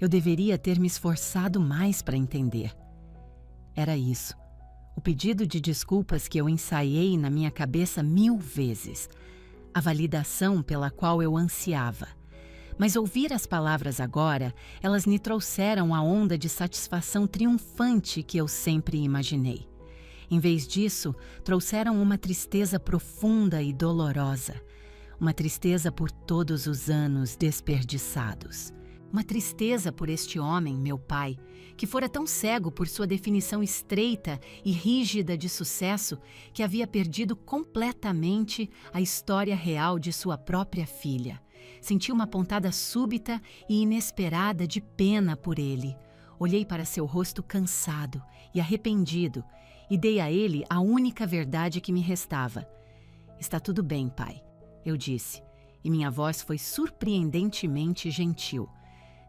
Eu deveria ter me esforçado mais para entender. Era isso. O pedido de desculpas que eu ensaiei na minha cabeça 1000 vezes. A validação pela qual eu ansiava. Mas ouvir as palavras agora, elas me trouxeram a onda de satisfação triunfante que eu sempre imaginei. Em vez disso, trouxeram uma tristeza profunda e dolorosa. Uma tristeza por todos os anos desperdiçados. Uma tristeza por este homem, meu pai, que fora tão cego por sua definição estreita e rígida de sucesso que havia perdido completamente a história real de sua própria filha. Senti uma pontada súbita e inesperada de pena por ele. Olhei para seu rosto cansado e arrependido e dei a ele a única verdade que me restava. Está tudo bem, pai, eu disse, e minha voz foi surpreendentemente gentil.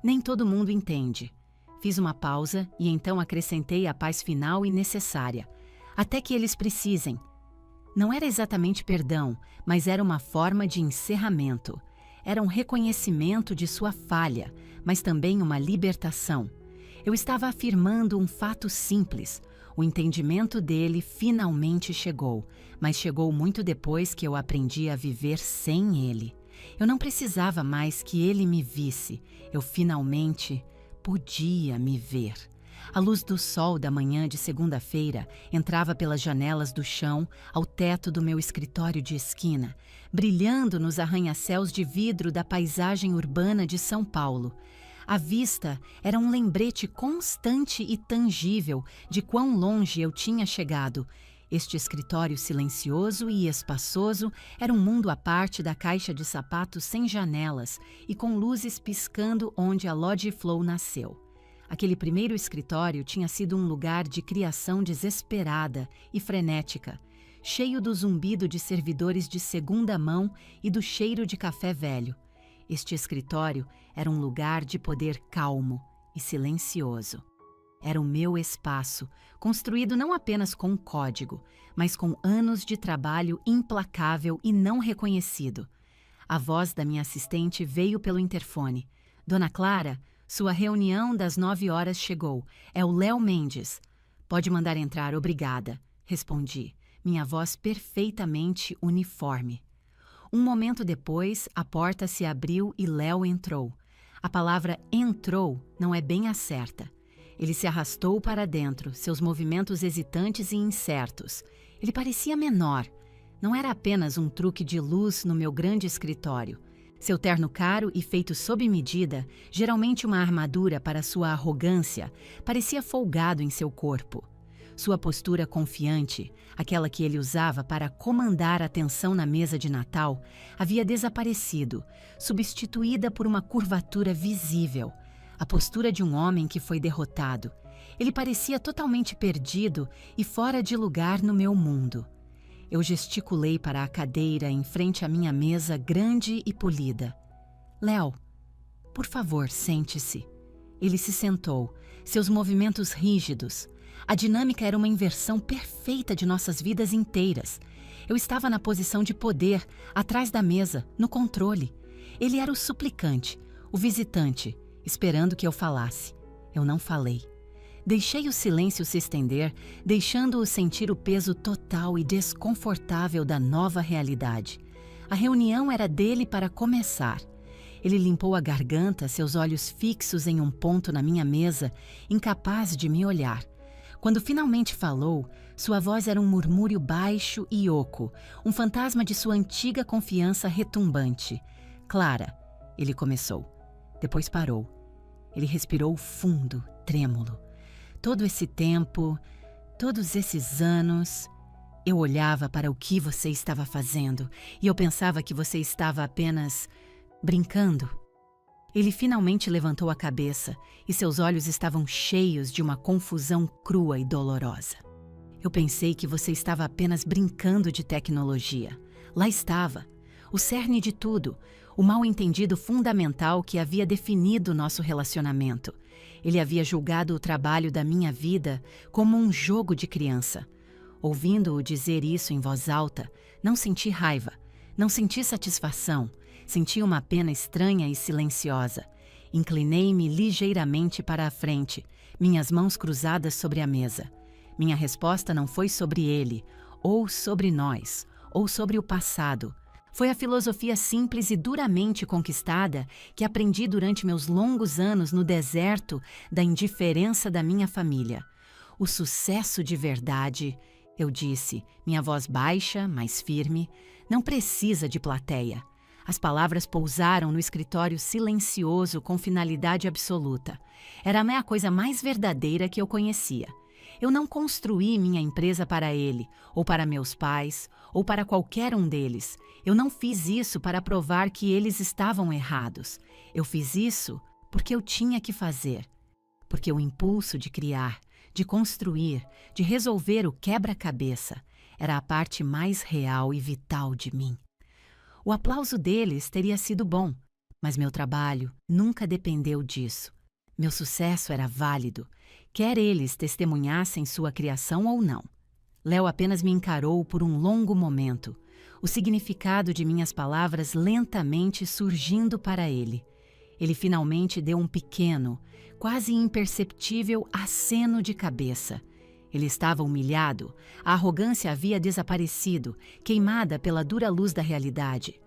Nem todo mundo entende. Fiz uma pausa e então acrescentei a paz final e necessária. Até que eles precisem. Não era exatamente perdão, mas era uma forma de encerramento. Era um reconhecimento de sua falha, mas também uma libertação. Eu estava afirmando um fato simples. O entendimento dele finalmente chegou, mas chegou muito depois que eu aprendi a viver sem ele. Eu não precisava mais que ele me visse. Eu finalmente podia me ver. A luz do sol da manhã de segunda-feira entrava pelas janelas do chão ao teto do meu escritório de esquina, brilhando nos arranha-céus de vidro da paisagem urbana de São Paulo. A vista era um lembrete constante e tangível de quão longe eu tinha chegado. Este escritório silencioso e espaçoso era um mundo à parte da caixa de sapatos sem janelas e com luzes piscando onde a Lodge Flow nasceu. Aquele primeiro escritório tinha sido um lugar de criação desesperada e frenética, cheio do zumbido de servidores de segunda mão e do cheiro de café velho. Este escritório era um lugar de poder calmo e silencioso. Era o meu espaço, construído não apenas com um código, mas com anos de trabalho implacável e não reconhecido. A voz da minha assistente veio pelo interfone. Dona Clara, sua reunião das 9 horas chegou. É o Léo Mendes. Pode mandar entrar, obrigada, respondi, minha voz perfeitamente uniforme. Um momento depois, a porta se abriu e Léo entrou. A palavra entrou não é bem a certa. Ele se arrastou para dentro, seus movimentos hesitantes e incertos. Ele parecia menor. Não era apenas um truque de luz no meu grande escritório. Seu terno caro e feito sob medida, geralmente uma armadura para sua arrogância, parecia folgado em seu corpo. Sua postura confiante, aquela que ele usava para comandar a atenção na mesa de Natal, havia desaparecido, substituída por uma curvatura visível, a postura de um homem que foi derrotado. Ele parecia totalmente perdido e fora de lugar no meu mundo. Eu gesticulei para a cadeira em frente à minha mesa grande e polida. Léo, por favor, sente-se. Ele se sentou, seus movimentos rígidos. A dinâmica era uma inversão perfeita de nossas vidas inteiras. Eu estava na posição de poder, atrás da mesa, no controle. Ele era o suplicante, o visitante, esperando que eu falasse. Eu não falei. Deixei o silêncio se estender, deixando-o sentir o peso total e desconfortável da nova realidade. A reunião era dele para começar. Ele limpou a garganta, seus olhos fixos em um ponto na minha mesa, incapaz de me olhar. Quando finalmente falou, sua voz era um murmúrio baixo e oco, um fantasma de sua antiga confiança retumbante. Clara, ele começou. Depois parou. Ele respirou fundo, trêmulo. Todo esse tempo, todos esses anos, eu olhava para o que você estava fazendo e eu pensava que você estava apenas brincando. Ele finalmente levantou a cabeça e seus olhos estavam cheios de uma confusão crua e dolorosa. Eu pensei que você estava apenas brincando de tecnologia. Lá estava, o cerne de tudo, o mal-entendido fundamental que havia definido nosso relacionamento. Ele havia julgado o trabalho da minha vida como um jogo de criança. Ouvindo-o dizer isso em voz alta, não senti raiva, não senti satisfação, senti uma pena estranha e silenciosa. Inclinei-me ligeiramente para a frente, minhas mãos cruzadas sobre a mesa. Minha resposta não foi sobre ele, ou sobre nós, ou sobre o passado. Foi a filosofia simples e duramente conquistada que aprendi durante meus longos anos no deserto da indiferença da minha família. O sucesso de verdade, eu disse, minha voz baixa, mas firme, não precisa de plateia. As palavras pousaram no escritório silencioso com finalidade absoluta. Era a coisa mais verdadeira que eu conhecia. Eu não construí minha empresa para ele, ou para meus pais, ou para qualquer um deles. Eu não fiz isso para provar que eles estavam errados. Eu fiz isso porque eu tinha que fazer. Porque o impulso de criar, de construir, de resolver o quebra-cabeça era a parte mais real e vital de mim. O aplauso deles teria sido bom, mas meu trabalho nunca dependeu disso. Meu sucesso era válido, quer eles testemunhassem sua criação ou não. Léo apenas me encarou por um longo momento, o significado de minhas palavras lentamente surgindo para ele. Ele finalmente deu um pequeno, quase imperceptível aceno de cabeça. Ele estava humilhado, a arrogância havia desaparecido, queimada pela dura luz da realidade.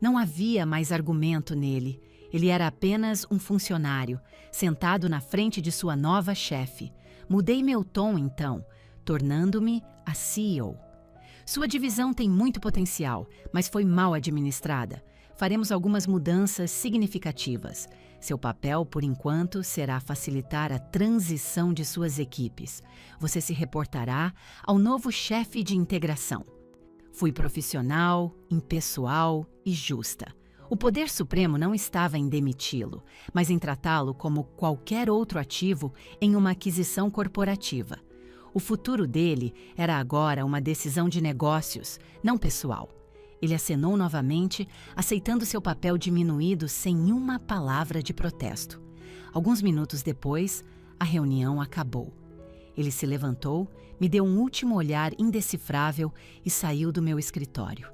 Não havia mais argumento nele. Ele era apenas um funcionário, sentado na frente de sua nova chefe. Mudei meu tom, então, tornando-me a CEO. Sua divisão tem muito potencial, mas foi mal administrada. Faremos algumas mudanças significativas. Seu papel, por enquanto, será facilitar a transição de suas equipes. Você se reportará ao novo chefe de integração. Fui profissional, impessoal e justa. O poder supremo não estava em demiti-lo, mas em tratá-lo como qualquer outro ativo em uma aquisição corporativa. O futuro dele era agora uma decisão de negócios, não pessoal. Ele acenou novamente, aceitando seu papel diminuído sem uma palavra de protesto. Alguns minutos depois, a reunião acabou. Ele se levantou, me deu um último olhar indecifrável e saiu do meu escritório.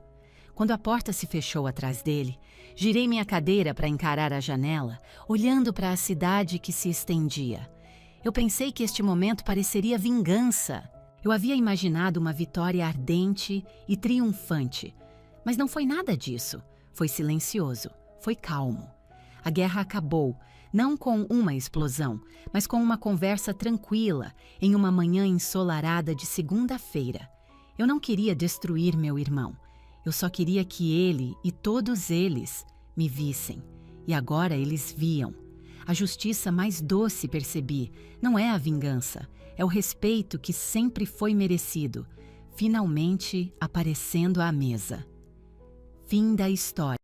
Quando a porta se fechou atrás dele, girei minha cadeira para encarar a janela, olhando para a cidade que se estendia. Eu pensei que este momento pareceria vingança. Eu havia imaginado uma vitória ardente e triunfante, mas não foi nada disso. Foi silencioso, foi calmo. A guerra acabou, não com uma explosão, mas com uma conversa tranquila, em uma manhã ensolarada de segunda-feira. Eu não queria destruir meu irmão. Eu só queria que ele e todos eles me vissem. E agora eles viam. A justiça mais doce, percebi, não é a vingança, é o respeito que sempre foi merecido, finalmente aparecendo à mesa. Fim da história.